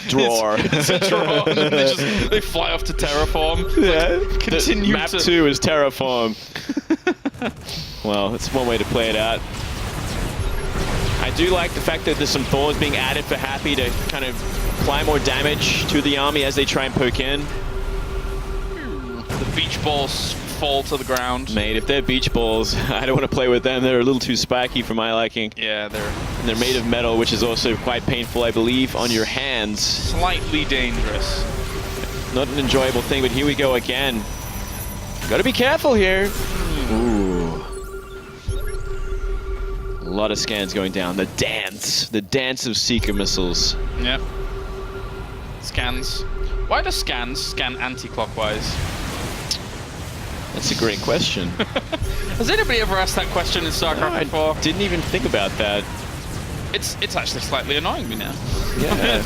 Draw. It's a draw, and then they fly off to terraform. Yeah. Like, continue map 2 is terraform. Well, it's one way to play it out. I do like the fact that there's some Thors being added for Happy to kind of apply more damage to the army as they try and poke in. The beach balls fall to the ground. Mate, if they're beach balls, I don't want to play with them. They're a little too spiky for my liking. Yeah, And they're made of metal, which is also quite painful, I believe, on your hands. Slightly dangerous. Not an enjoyable thing, but here we go again. Gotta be careful here. Ooh. A lot of scans going down. The dance of Seeker missiles. Yep. Scans. Why do scans scan anti-clockwise? That's a great question. Has anybody ever asked that question in StarCraft before? I didn't even think about that. It's actually slightly annoying me now. Yeah.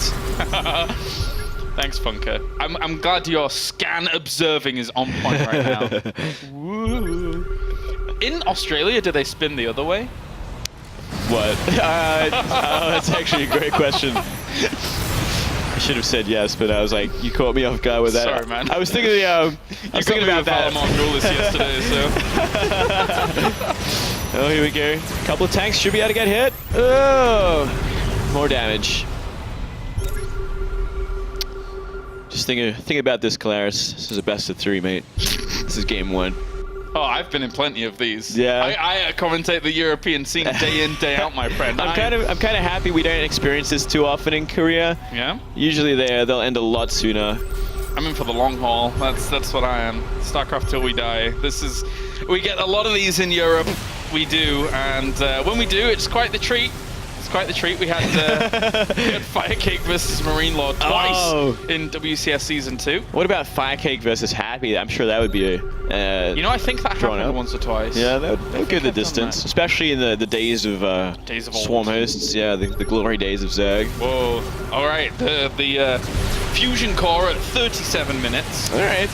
Thanks, Funker. I'm glad your scan observing is on point right now. Woo. In Australia, do they spin the other way? What? That's actually a great question. I should have said yes, but I was like, you caught me off guard with that. Sorry, man. I was thinking, I was thinking about that. Yesterday, so. Oh, here we go. A couple of tanks should be able to get hit. Oh, more damage. Just think about this, Calaris. This is a best of 3, mate. This is game 1. Oh, I've been in plenty of these. Yeah. I commentate the European scene day in, day out, my friend. I'm kind of happy we don't experience this too often in Korea. Yeah. Usually they'll end a lot sooner. I'm in for the long haul. That's what I am. StarCraft till we die. We get a lot of these in Europe. We do, and when we do, it's quite the treat. Quite the treat. We had Firecake versus Marine Lord twice in WCS Season 2. What about Firecake versus Happy? I'm sure that would be a... I think that happened once or twice. Yeah, that would go the distance, especially in the days of Swarm Hosts. Yeah, the glory days of Zerg. Whoa. All right, the Fusion Core at 37 minutes. All right.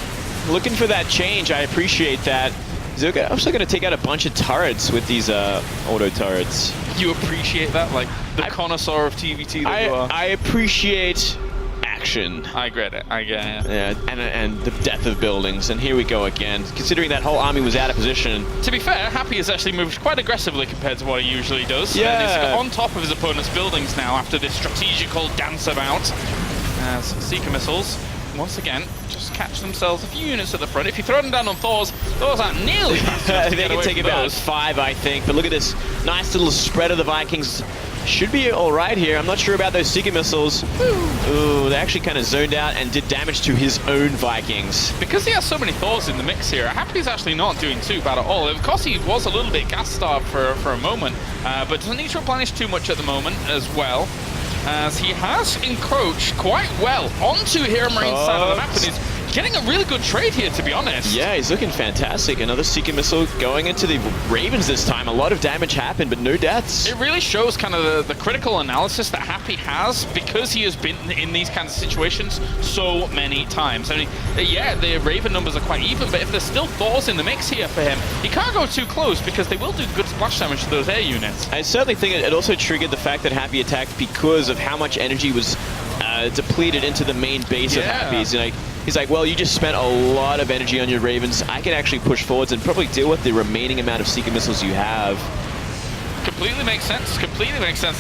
Looking for that change. I appreciate that. I'm also going to take out a bunch of turrets with these auto turrets. You appreciate that? Like the connoisseur of TvT that you are? I appreciate action. I get it. Yeah, and the death of buildings. And here we go again. Considering that whole army was out of position. To be fair, Happy has actually moved quite aggressively compared to what he usually does. Yeah. And he's on top of his opponent's buildings now after this strategical dance about. Seeker missiles, once again, just catch themselves a few units at the front. If you throw them down on Thors aren't nearly fast enough to They get can away take from about those. 5, I think. But look at this nice little spread of the Vikings should be all right here. I'm not sure about those Seeker missiles. Ooh, they actually kind of zoned out and did damage to his own Vikings. Because he has so many Thors in the mix here, Happy's actually not doing too bad at all. Of course, he was a little bit gas-starved for a moment, but doesn't need to replenish too much at the moment as well, as he has encroached quite well onto Heromarine side of the map, and he's getting a really good trade here, to be honest. Yeah, he's looking fantastic. Another Seeker missile going into the Ravens this time. A lot of damage happened, but no deaths. It really shows kind of the critical analysis that Happy has, because he has been in these kinds of situations so many times. I mean, yeah, the Raven numbers are quite even, but if there's still Thors in the mix here for him, he can't go too close because they will do good splash damage to those air units. I certainly think it also triggered the fact that Happy attacked because of how much energy was depleted into the main base of Happy's. He's like, well, you just spent a lot of energy on your Ravens. I can actually push forwards and probably deal with the remaining amount of Seeker missiles you have. Completely makes sense,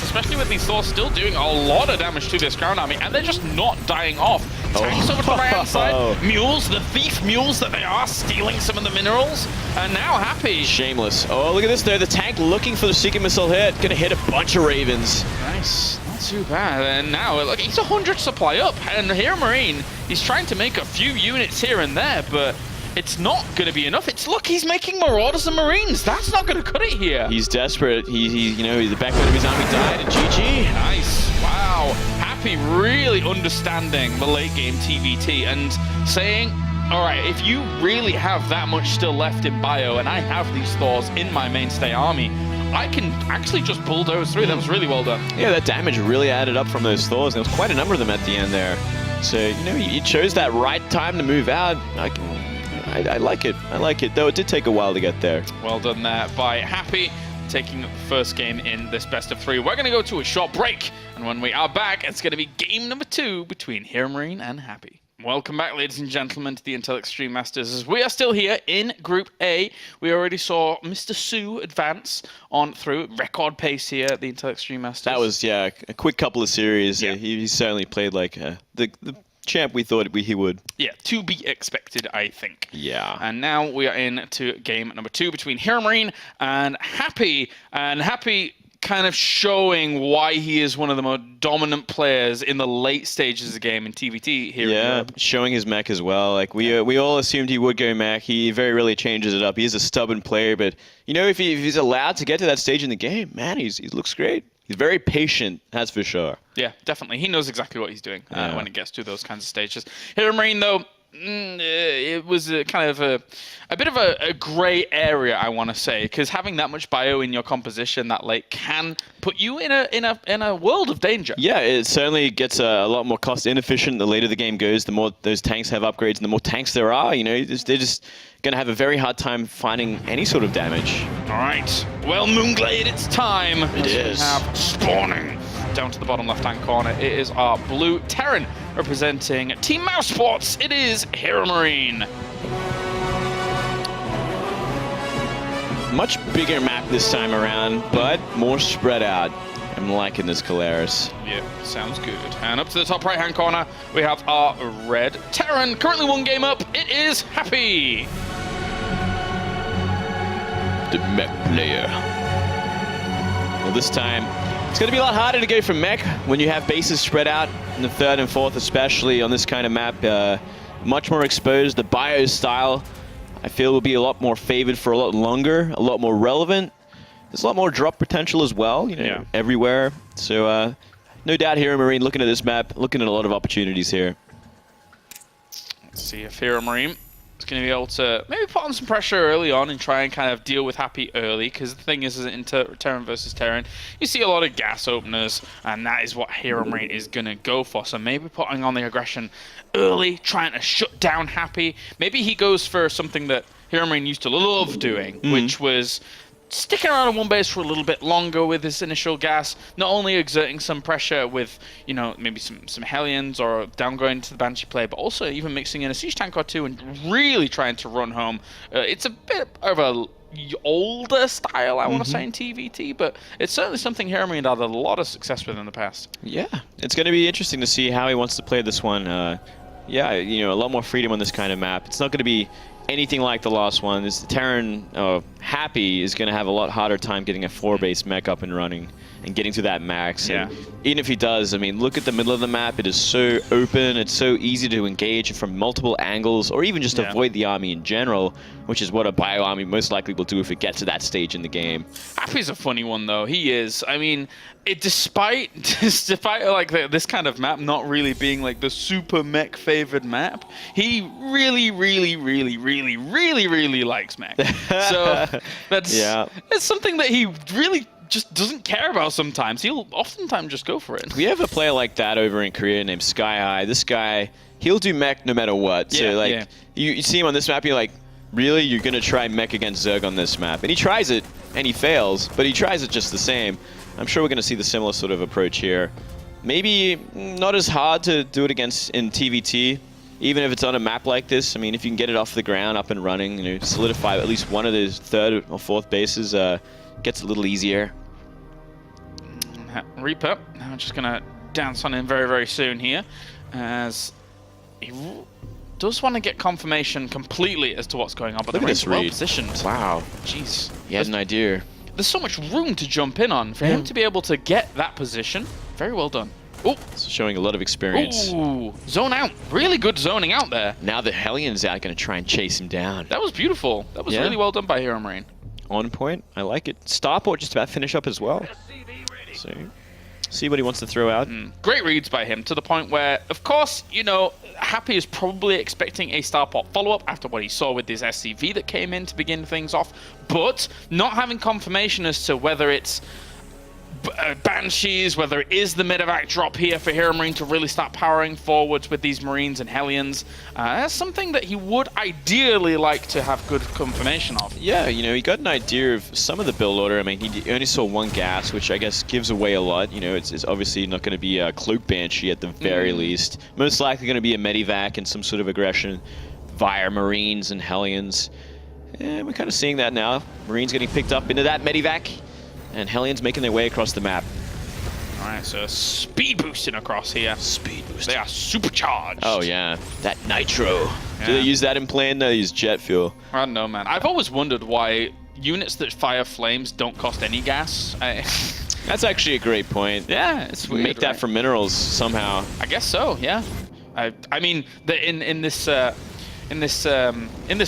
especially with these Thors still doing a lot of damage to this ground army, and they're just not dying off. Tanks over to the right-hand side, mules, the thief mules that they are, stealing some of the minerals, and now Happy. Shameless. Oh, look at this there, the tank looking for the Seeker missile hit, gonna hit a bunch of Ravens. Nice. Not too bad. And now, look, he's 100 supply up, and Heromarine, he's trying to make a few units here and there, but it's not going to be enough. Look, he's making Marauders and Marines. That's not going to cut it here. He's desperate. The backbone of his army died, and GG. Nice. Wow. Happy really understanding the late game TvT and saying, all right, if you really have that much still left in bio, and I have these Thors in my mainstay army, I can actually just bulldoze through. That was really well done. Yeah, that damage really added up from those Thors. There was quite a number of them at the end there. So, he chose that right time to move out. I like it. I like it, though it did take a while to get there. Well done there by Happy, taking the first game in this best of 3. We're going to go to a short break, and when we are back, it's going to be game number 2 between Heromarine and Happy. Welcome back, ladies and gentlemen, to the Intel Extreme Masters. As we are still here in Group A, we already saw Mr. Sue advance on through record pace here at the Intel Extreme Masters. That was, a quick couple of series. Yeah. He certainly played like the champ we thought he would. Yeah, to be expected, I think. Yeah. And now we are into game number 2 between Heromarine and Happy. And Happy kind of showing why he is one of the more dominant players in the late stages of the game in TvT here in Europe. Showing his mech as well. Like we all assumed he would go mech. He very rarely changes it up. He is a stubborn player, but if he's allowed to get to that stage in the game, man, he looks great. He's very patient, that's for sure. Yeah, definitely. He knows exactly what he's doing when it gets to those kinds of stages. Heromarine, though, it was a kind of a bit of a grey area, I want to say, because having that much bio in your composition that late can put you in a world of danger. Yeah, it certainly gets a lot more cost inefficient the later the game goes. The more those tanks have upgrades and the more tanks there are, they're just going to have a very hard time finding any sort of damage. All right, well, Moonglade, it's time. It is. We have spawning down to the bottom left-hand corner. It is our blue Terran representing Team Mouse Sports. It is Heromarine. Much bigger map this time around, but more spread out. I'm liking this Calaris. Yeah, sounds good. And up to the top right-hand corner, we have our red Terran. Currently 1 game up. It is Happy. The mech player. Well, this time, it's going to be a lot harder to go from mech when you have bases spread out in the 3rd and 4th, especially on this kind of map. Much more exposed. The bio style, I feel, will be a lot more favored for a lot longer, a lot more relevant. There's a lot more drop potential as well, everywhere. So, no doubt Heromarine looking at this map, looking at a lot of opportunities here. Let's see if Heromarine is going to be able to maybe put on some pressure early on and try and kind of deal with Happy early, because the thing is in Terran versus Terran, you see a lot of gas openers, and that is what Heromarine is going to go for. So maybe putting on the aggression early, trying to shut down Happy. Maybe he goes for something that Heromarine used to love doing, which was sticking around on one base for a little bit longer with his initial gas, not only exerting some pressure with, maybe some Hellions or downgoing to the Banshee play, but also even mixing in a siege tank or 2 and really trying to run home. It's a bit of a older style, I want to say, in TvT, but it's certainly something Heromarine had a lot of success with in the past. Yeah, it's going to be interesting to see how he wants to play this one. A lot more freedom on this kind of map. It's not going to be anything like the last one. This Terran, Happy is going to have a lot harder time getting a 4-base mech up and running and getting to that max. Yeah. And even if he does, I mean, look at the middle of the map. It is so open. It's so easy to engage from multiple angles, or even just avoid the army in general, which is what a bio army most likely will do if it gets to that stage in the game. Happy's a funny one, though. He is. I mean, despite like this kind of map not really being like the super mech favored map, he really likes mech. So that's something that he really just doesn't care about sometimes. He'll oftentimes just go for it. We have a player like that over in Korea named Sky High. This guy, he'll do mech no matter what. So like you see him on this map, you're like, really? You're going to try mech against Zerg on this map? And he tries it, and he fails, but he tries it just the same. I'm sure we're going to see the similar sort of approach here. Maybe not as hard to do it against in TvT, even if it's on a map like this. I mean, if you can get it off the ground, up and running, you know, solidify at least one of those 3rd or 4th bases, gets a little easier. Reaper, I'm just going to dance on him very soon here, as he does want to get confirmation completely as to what's going on, but Look the at this well read. positioned. Wow. Jeez. He had an idea. There's so much room to jump in on. For him to be able to get that position, very well done. Oh, showing a lot of experience. Ooh, zone out. Really good zoning out there. Now the Hellions out going to try and chase him down. That was beautiful. That was really well done by Heromarine. On point. I like it. Starport just about finish up as well. So, see what he wants to throw out. Great reads by him, to the point where, of course, you know, Happy is probably expecting a Starport follow-up after what he saw with this SCV that came in to begin things off, but not having confirmation as to whether it's Banshees, whether it is the medevac drop here for Heromarine to really start powering forwards with these Marines and Hellions. That's something that he would ideally like to have good confirmation of. Yeah, you know, he got an idea of some of the build order. I mean, he only saw 1 gas, which I guess gives away a lot. You know, it's obviously not going to be a Cloak Banshee at the very least. Most likely going to be a medevac and some sort of aggression via Marines and Hellions. And we're kind of seeing that now. Marines getting picked up into that medevac, and Hellions making their way across the map. All right, so speed boosting across here. Speed boosting. They are supercharged. Oh, yeah. That nitro. Yeah. Do they use that in plane? No, they use jet fuel. I don't know, man. I've always wondered why units that fire flames don't cost any gas. That's actually a great point. Yeah, it's weird. Make that from minerals somehow. I guess so. Yeah. I mean, in this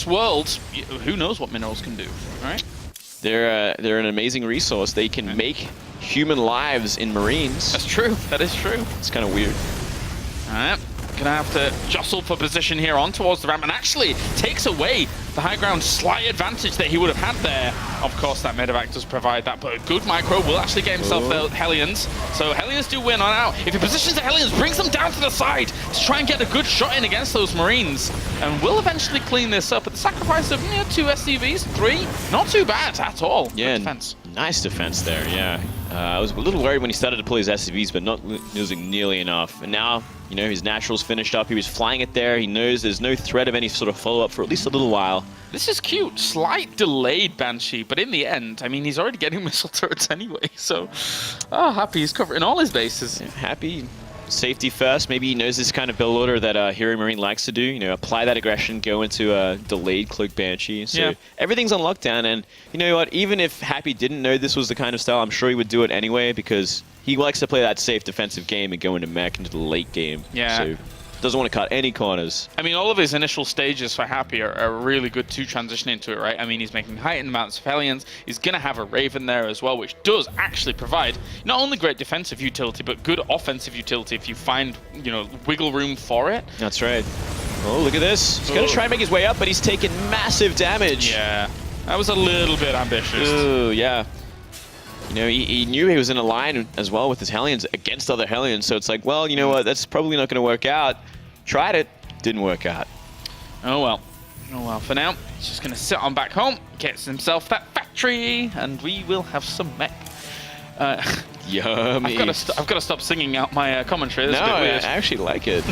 world, who knows what minerals can do, right? They're an amazing resource. They can make human lives in Marines. That's true. That is true. It's kind of weird. All right. Gonna have to jostle for position here on towards the ramp, and actually takes away the high ground slight advantage that he would have had there. Of course, that medevac does provide that, but a good micro will actually get himself the Hellions. So Hellions do win on out. If he positions the Hellions, brings them down to the side to try and get a good shot in against those Marines, and will eventually clean this up at the sacrifice of 2 SCVs, 3. Not too bad at all. Yeah, good defense. Nice defense there, yeah. I was a little worried when he started to pull his SCVs, but not using nearly enough. And now, you know, his naturals finished up. He was flying it there. He knows there's no threat of any sort of follow-up for at least a little while. This is cute. Slight delayed Banshee, but in the end, I mean, he's already getting missile turrets anyway, so... Happy he's covering all his bases. Yeah, Happy. Safety first. Maybe he knows this kind of build order that Heromarine likes to do. You know, apply that aggression, go into a delayed Cloak Banshee. So everything's on lockdown. And you know what? Even if Happy didn't know this was the kind of style, I'm sure he would do it anyway because he likes to play that safe defensive game and go into mech into the late game. Yeah. So doesn't want to cut any corners. I mean, all of his initial stages for Happy are really good to transition into it, right? I mean, he's making heightened amounts of Hellions. He's going to have a Raven there as well, which does actually provide not only great defensive utility, but good offensive utility if you find, you know, wiggle room for it. That's right. Oh, look at this. He's going to try and make his way up, but he's taking massive damage. Yeah, that was a little bit ambitious. Ooh, yeah. You know, he knew he was in a line as well with his Hellions against other Hellions, so it's like, well, you know what, that's probably not going to work out. Tried it, didn't work out. Oh well. Oh well, for now, he's just going to sit on back home, gets himself that factory, and we will have some mech. Yummy. I've got to stop singing out my commentary. That's no, a bit weird. I actually like it.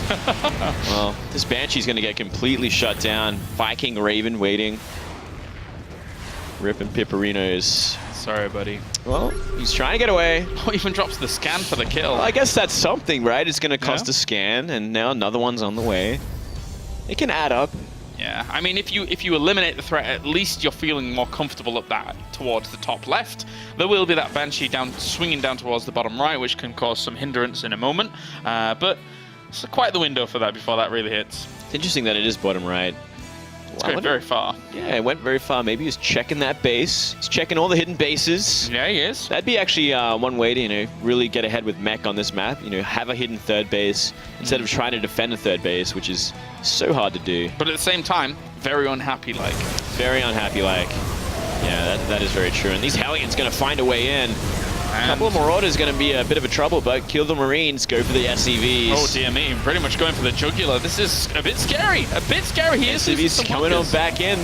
Well, this Banshee's going to get completely shut down. Viking Raven waiting. Ripping Pipperinos. Sorry, buddy. Well, he's trying to get away. Oh, even drops the scan for the kill. Well, I guess that's something, right? It's going to cost a scan, and now another one's on the way. It can add up. Yeah, I mean, if you eliminate the threat, at least you're feeling more comfortable up that towards the top left. There will be that Banshee swinging down towards the bottom right, which can cause some hindrance in a moment. But it's quite the window for that before that really hits. It's interesting that it is bottom right. It's going very far. Yeah, it went very far. Maybe he's checking that base. He's checking all the hidden bases. Yeah, he is. That'd be actually one way to, really get ahead with mech on this map. Have a hidden third base instead of trying to defend a third base, which is so hard to do. But at the same time, very unhappy-like. Very unhappy-like. Yeah, that is very true. And these Hellions going to find a way in. A couple of Marauders going to be a bit of a trouble, but kill the Marines, go for the SCVs. Oh, dear me. Pretty much going for the jugular. This is a bit scary. A bit scary. He is SCVs coming on back in,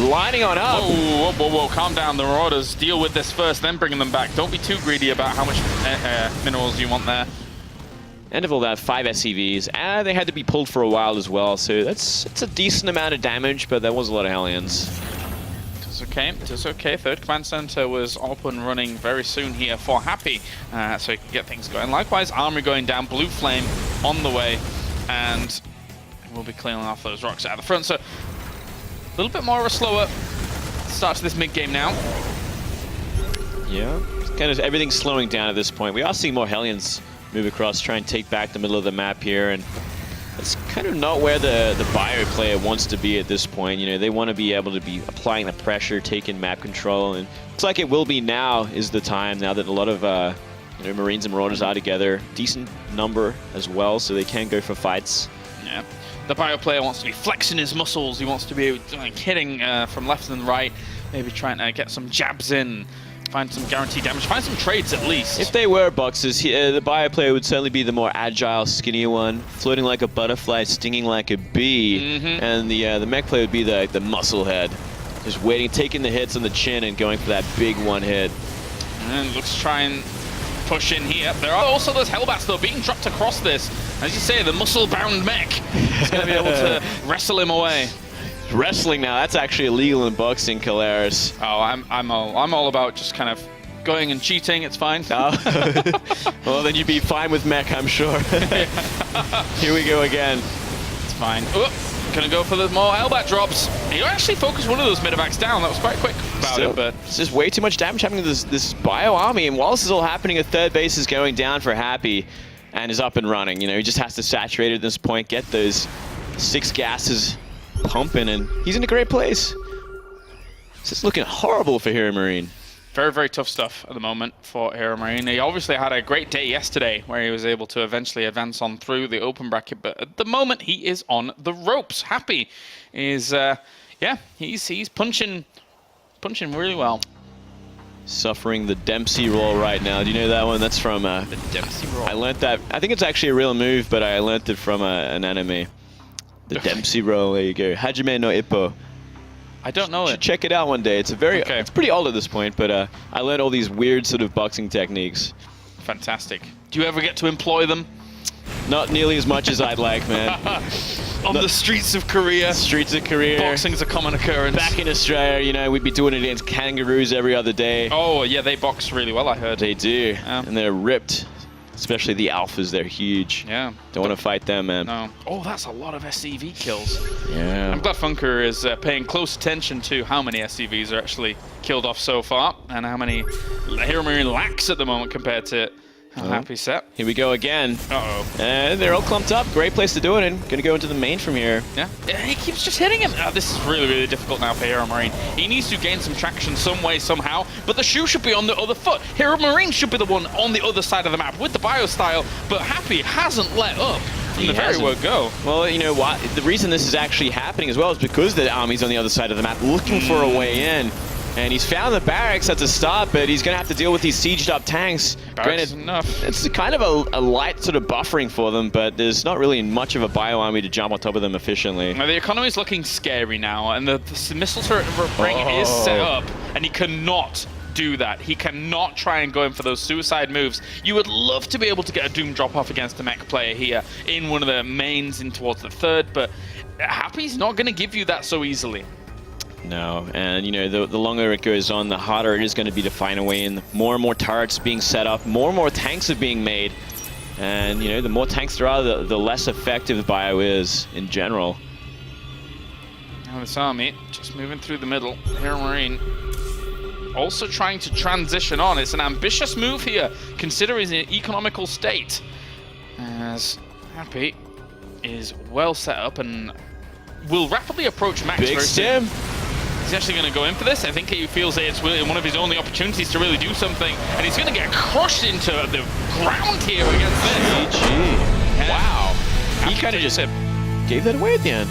lining on up. Whoa, whoa, whoa. Calm down. The Marauders. Deal with this first, then bringing them back. Don't be too greedy about how much minerals you want there. End of all that, 5 SCVs. They had to be pulled for a while as well, so it's a decent amount of damage, but there was a lot of Hellions. It's okay. Third command center was up and running very soon here for Happy, so he can get things going. Likewise, armory going down, blue flame on the way, and we'll be clearing off those rocks out of the front. So a little bit more of a slower start to this mid game now. Yeah, it's kind of everything's slowing down at this point. We are seeing more Hellions move across, try and take back the middle of the map here, and it's kind of not where the bio player wants to be at this point. They want to be able to be applying the pressure, taking map control, and looks like it will be now is the time, now that a lot of Marines and Marauders are together. Decent number as well, so they can go for fights. Yeah, the bio player wants to be flexing his muscles. He wants to be hitting from left and right, maybe trying to get some jabs in. Find some guaranteed damage, find some trades at least. If they were boxers, the bio player would certainly be the more agile, skinnier one, floating like a butterfly, stinging like a bee, and the mech player would be the muscle head, just waiting, taking the hits on the chin and going for that big one hit. And looks to try and push in here. There are also those Hellbats though being dropped across this. As you say, the muscle-bound mech is going to be able to wrestle him away. Wrestling now, that's actually illegal in boxing, Kalaris. Oh, I'm all about just kind of going and cheating. It's fine. Oh. Well, then you'd be fine with mech, I'm sure. Here we go again. It's fine. Oh, gonna go for the more Hellbat drops. You actually focused one of those medevacs down. That was quite quick about it, but it's just way too much damage happening to this bio army. And while this is all happening, a third base is going down for Happy and is up and running. He just has to saturate at this point, get those 6 gases pumping, and he's in a great place. This is looking horrible for Heromarine. Very, very tough stuff at the moment for Heromarine. He obviously had a great day yesterday where he was able to eventually advance on through the open bracket, but at the moment he is on the ropes. Happy is, yeah, he's punching really well. Suffering the Dempsey roll right now. Do you know that one? That's from the Dempsey roll. I learned that. I think it's actually a real move, but I learned it from an anime. The Dempsey roll, there you go. Hajime no Ippo. I don't know it. Check it out one day. It's it's pretty old at this point, but I learned all these weird sort of boxing techniques. Fantastic. Do you ever get to employ them? Not nearly as much as I'd like, man. On the streets of Korea. Streets of Korea. Boxing's a common occurrence. Back in Australia, we'd be doing it against kangaroos every other day. Oh, yeah, they box really well, I heard. They do. And they're ripped. Especially the alphas, they're huge. Yeah. Don't want to fight them, man. No. Oh, that's a lot of SCV kills. Yeah. I'm glad Funker is paying close attention to how many SCVs are actually killed off so far, and how many Heromarine lacks at the moment compared to Happy set. Here we go again. Uh-oh. And they're all clumped up. Great place to do it in. Gonna go into the main from here. Yeah. He keeps just hitting him. Oh, this is really, really difficult now for Heromarine. He needs to gain some traction some way, somehow, but the shoe should be on the other foot. Heromarine should be the one on the other side of the map with the bio style, but Happy hasn't let up from the very word go. Well, you know what? The reason this is actually happening as well is because the army's on the other side of the map looking for a way in. And he's found the barracks at the start, but he's going to have to deal with these sieged up tanks. Granted, enough. It's kind of a light sort of buffering for them, but there's not really much of a bio army to jump on top of them efficiently. Now, the economy's looking scary now, and the missile turret ring is set up, and he cannot do that. He cannot try and go in for those suicide moves. You would love to be able to get a Doom drop off against a mech player here in one of the mains in towards the third, but Happy's not going to give you that so easily. No, and you know, the longer it goes on, the harder it is going to be to find a way in. More and more turrets being set up, more and more tanks are being made. And you know, the more tanks there are, the less effective the bio is in general. with this army, just moving through the middle. Heromarine also trying to transition on. It's an ambitious move here, considering his economical state. As Happy is well set up and will rapidly approach Max. Big stem. He's actually going to go in for this. I think he feels that it's really one of his only opportunities to really do something, and he's going to get crushed into the ground here against this. GG. Wow. He kind of just gave that away at the end.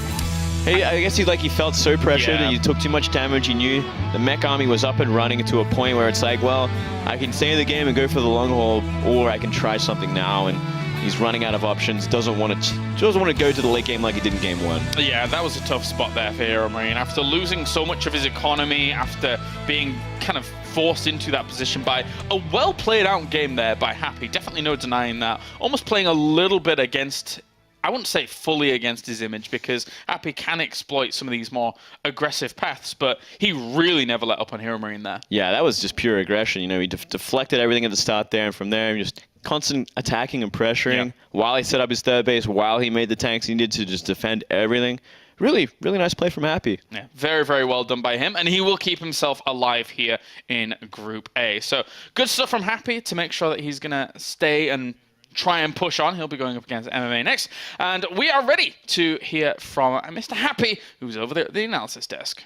Hey, I guess he felt so pressured that he took too much damage. He knew the mech army was up and running to a point where it's like, well, I can stay in the game and go for the long haul, or I can try something now. And he's running out of options. Doesn't want to go to the late game like he did in game 1. Yeah, that was a tough spot there for Heromarine. After losing so much of his economy, after being kind of forced into that position by a well played out game there by Happy. Definitely no denying that. Almost playing a little bit against, I wouldn't say fully against his image, because Happy can exploit some of these more aggressive paths, but he really never let up on Heromarine there. Yeah, that was just pure aggression. You know, he deflected everything at the start there, and from there, just constant attacking and pressuring while he set up his third base, while he made the tanks he needed to just defend everything. Really, really nice play from Happy. Yeah, very, very well done by him, and he will keep himself alive here in Group A. So good stuff from Happy to make sure that he's going to stay and try and push on. He'll be going up against MMA next. And we are ready to hear from Mr. Happy, who's over there at the analysis desk.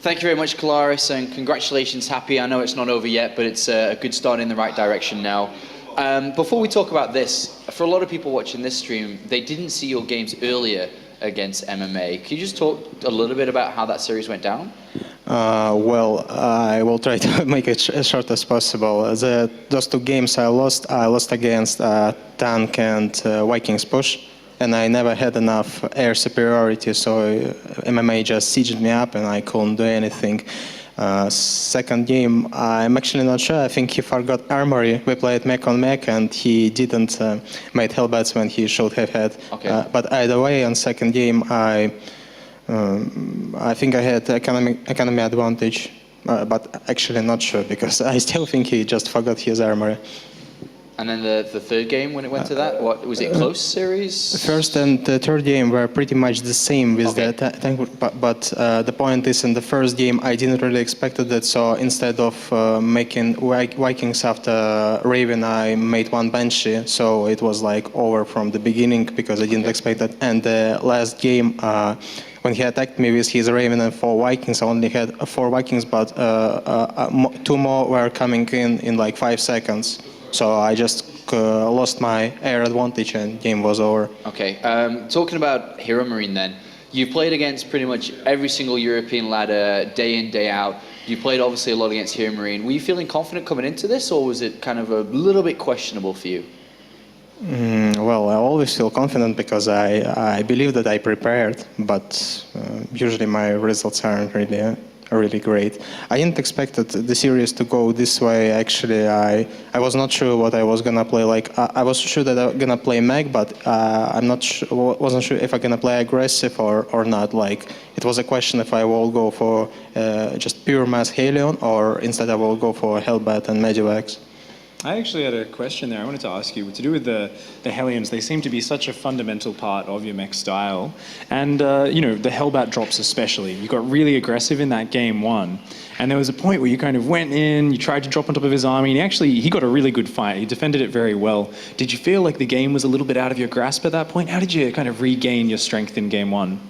Thank you very much, Kalaris, and congratulations, Happy. I know it's not over yet, but it's a good start in the right direction now. Before we talk about this, for a lot of people watching this stream, they didn't see your games earlier against MMA. Can you just talk a little bit about how that series went down? Well, I will try to make it as short as possible. Those 2 games I lost against Tank and Vikings Push, and I never had enough air superiority, so MMA just sieged me up and I couldn't do anything. Second game, I'm actually not sure. I think he forgot armory. We played mech on mech, and he didn't make hellbats when he should have had. Okay. But either way, on second game, I think I had economy advantage, but actually not sure, because I still think he just forgot his armory. And then the third game, when it went to that, what was it? Close series? The first and the third game were pretty much the same with Okay. the tank, but the point is, in the first game I didn't really expect it. So instead of making Vikings after Raven, I made 1 Banshee. So it was like over from the beginning, because I didn't expect that. And the last game, when he attacked me with his Raven and 4 Vikings, I only had 4 Vikings, but 2 more were coming in like 5 seconds. So I just lost my air advantage and game was over. Okay, talking about Heromarine then, you played against pretty much every single European ladder, day in, day out. You played obviously a lot against Heromarine. Were you feeling confident coming into this, or was it kind of a little bit questionable for you? Well, I always feel confident because I believe that I prepared, but usually my results aren't really great. I didn't expect the series to go this way. Actually, I was not sure what I was gonna play. Like I was sure that I was gonna play mech, but wasn't sure if I'm gonna play aggressive or not. Like it was a question if I will go for just pure mass Helion, or instead I will go for Hellbat and Medivacs. I actually had a question there I wanted to ask you. To do with the Hellions, they seem to be such a fundamental part of your mech style. And, the Hellbat drops especially. You got really aggressive in that game 1. And there was a point where you kind of went in, you tried to drop on top of his army, and he got a really good fight. He defended it very well. Did you feel like the game was a little bit out of your grasp at that point? How did you kind of regain your strength in game 1?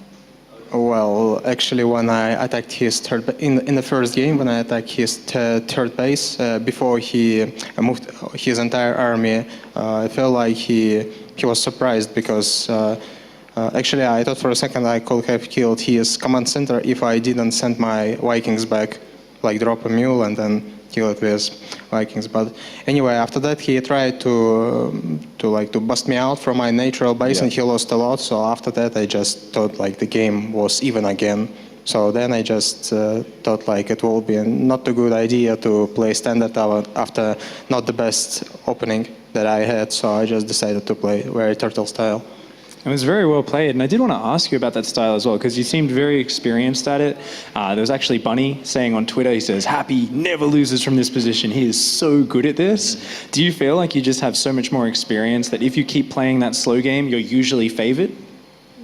Well, actually, when I attacked his in the first game, when I attacked his third base, before he moved his entire army, I felt like he was surprised, because actually I thought for a second I could have killed his command center if I didn't send my Vikings back, like drop a mule and then kill it with Vikings. But anyway, after that he tried to bust me out from my natural base, and he lost a lot. So after that I just thought like the game was even again. So then I just thought like it will be not a good idea to play standard tower after not the best opening that I had. So I just decided to play very turtle style. It was very well played, and I did want to ask you about that style as well, because you seemed very experienced at it. There was actually Bunny saying on Twitter, he says, Happy never loses from this position. He is so good at this. Do you feel like you just have so much more experience that if you keep playing that slow game, you're usually favored?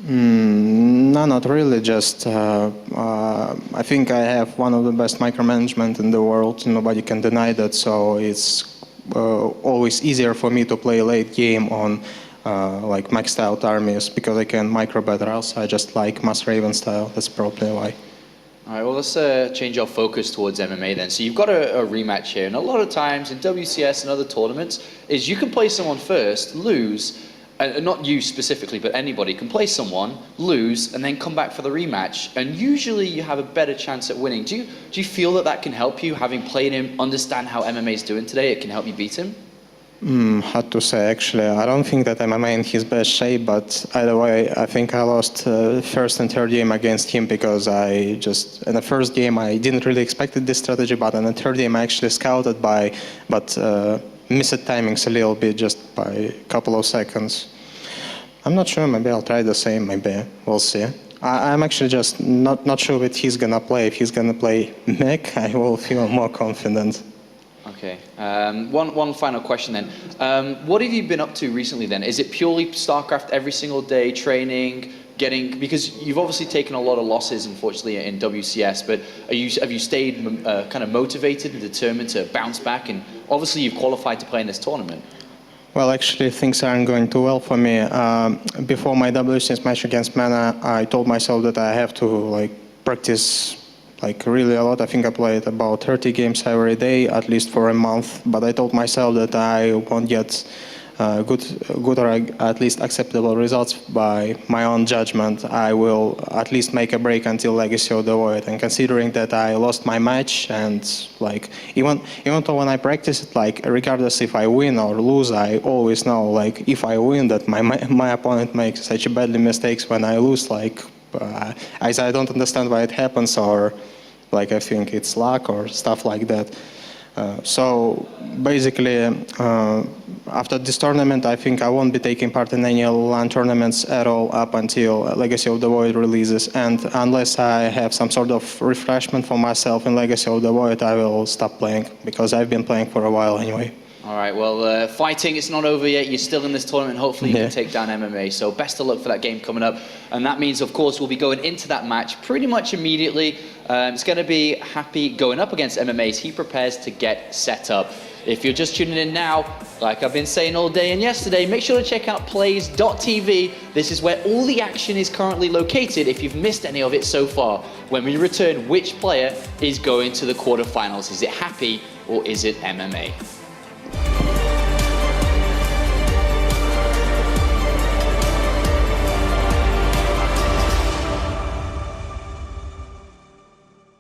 No, not really. Just I think I have one of the best micromanagement in the world. Nobody can deny that. So it's always easier for me to play late game on like maxed out armies because I can micro better. Else I just like Mass Raven style. That's probably why. All right, well, let's change our focus towards MMA then. So you've got a rematch here, and a lot of times in WCS and other tournaments is you can play someone first, lose, not you specifically, but anybody can play someone, lose, and then come back for the rematch, and usually you have a better chance at winning. Do you feel that can help you, having played him, understand how MMA is doing today, it can help you beat him? Hard to say, actually. I don't think that MMA in his best shape, but either way, I think I lost first and third game against him because in the first game, I didn't really expect this strategy, but in the third game, I actually scouted but missed timings a little bit, just by a couple of seconds. I'm not sure, maybe I'll try the same, maybe, we'll see. I'm actually just not sure what he's gonna play. If he's gonna play mech, I will feel more confident. Okay. One final question then. What have you been up to recently then? Is it purely StarCraft every single day, training, because you've obviously taken a lot of losses, unfortunately, in WCS, but have you stayed kind of motivated and determined to bounce back? And obviously you've qualified to play in this tournament. Well, actually, things aren't going too well for me. Before my WCS match against Mana, I told myself that I have to practice really a lot. I think I played about 30 games every day, at least for a month. But I told myself that I won't get good or at least acceptable results by my own judgment. I will at least make a break until Legacy of the Void. And considering that I lost my match, and even though when I practice it, regardless if I win or lose, I always know if I win that my opponent makes such badly mistakes when I lose. I don't understand why it happens, or I think it's luck or stuff like that. So basically, after this tournament, I think I won't be taking part in any LAN tournaments at all up until Legacy of the Void releases. And unless I have some sort of refreshment for myself in Legacy of the Void, I will stop playing, because I've been playing for a while anyway. All right, well, fighting, it's not over yet. You're still in this tournament. Hopefully you can take down MMA. So best of luck for that game coming up. And that means, of course, we'll be going into that match pretty much immediately. It's going to be Happy going up against MMA as he prepares to get set up. If you're just tuning in now, like I've been saying all day and yesterday, make sure to check out plays.tv. This is where all the action is currently located if you've missed any of it so far. When we return, which player is going to the quarterfinals? Is it Happy or is it MMA?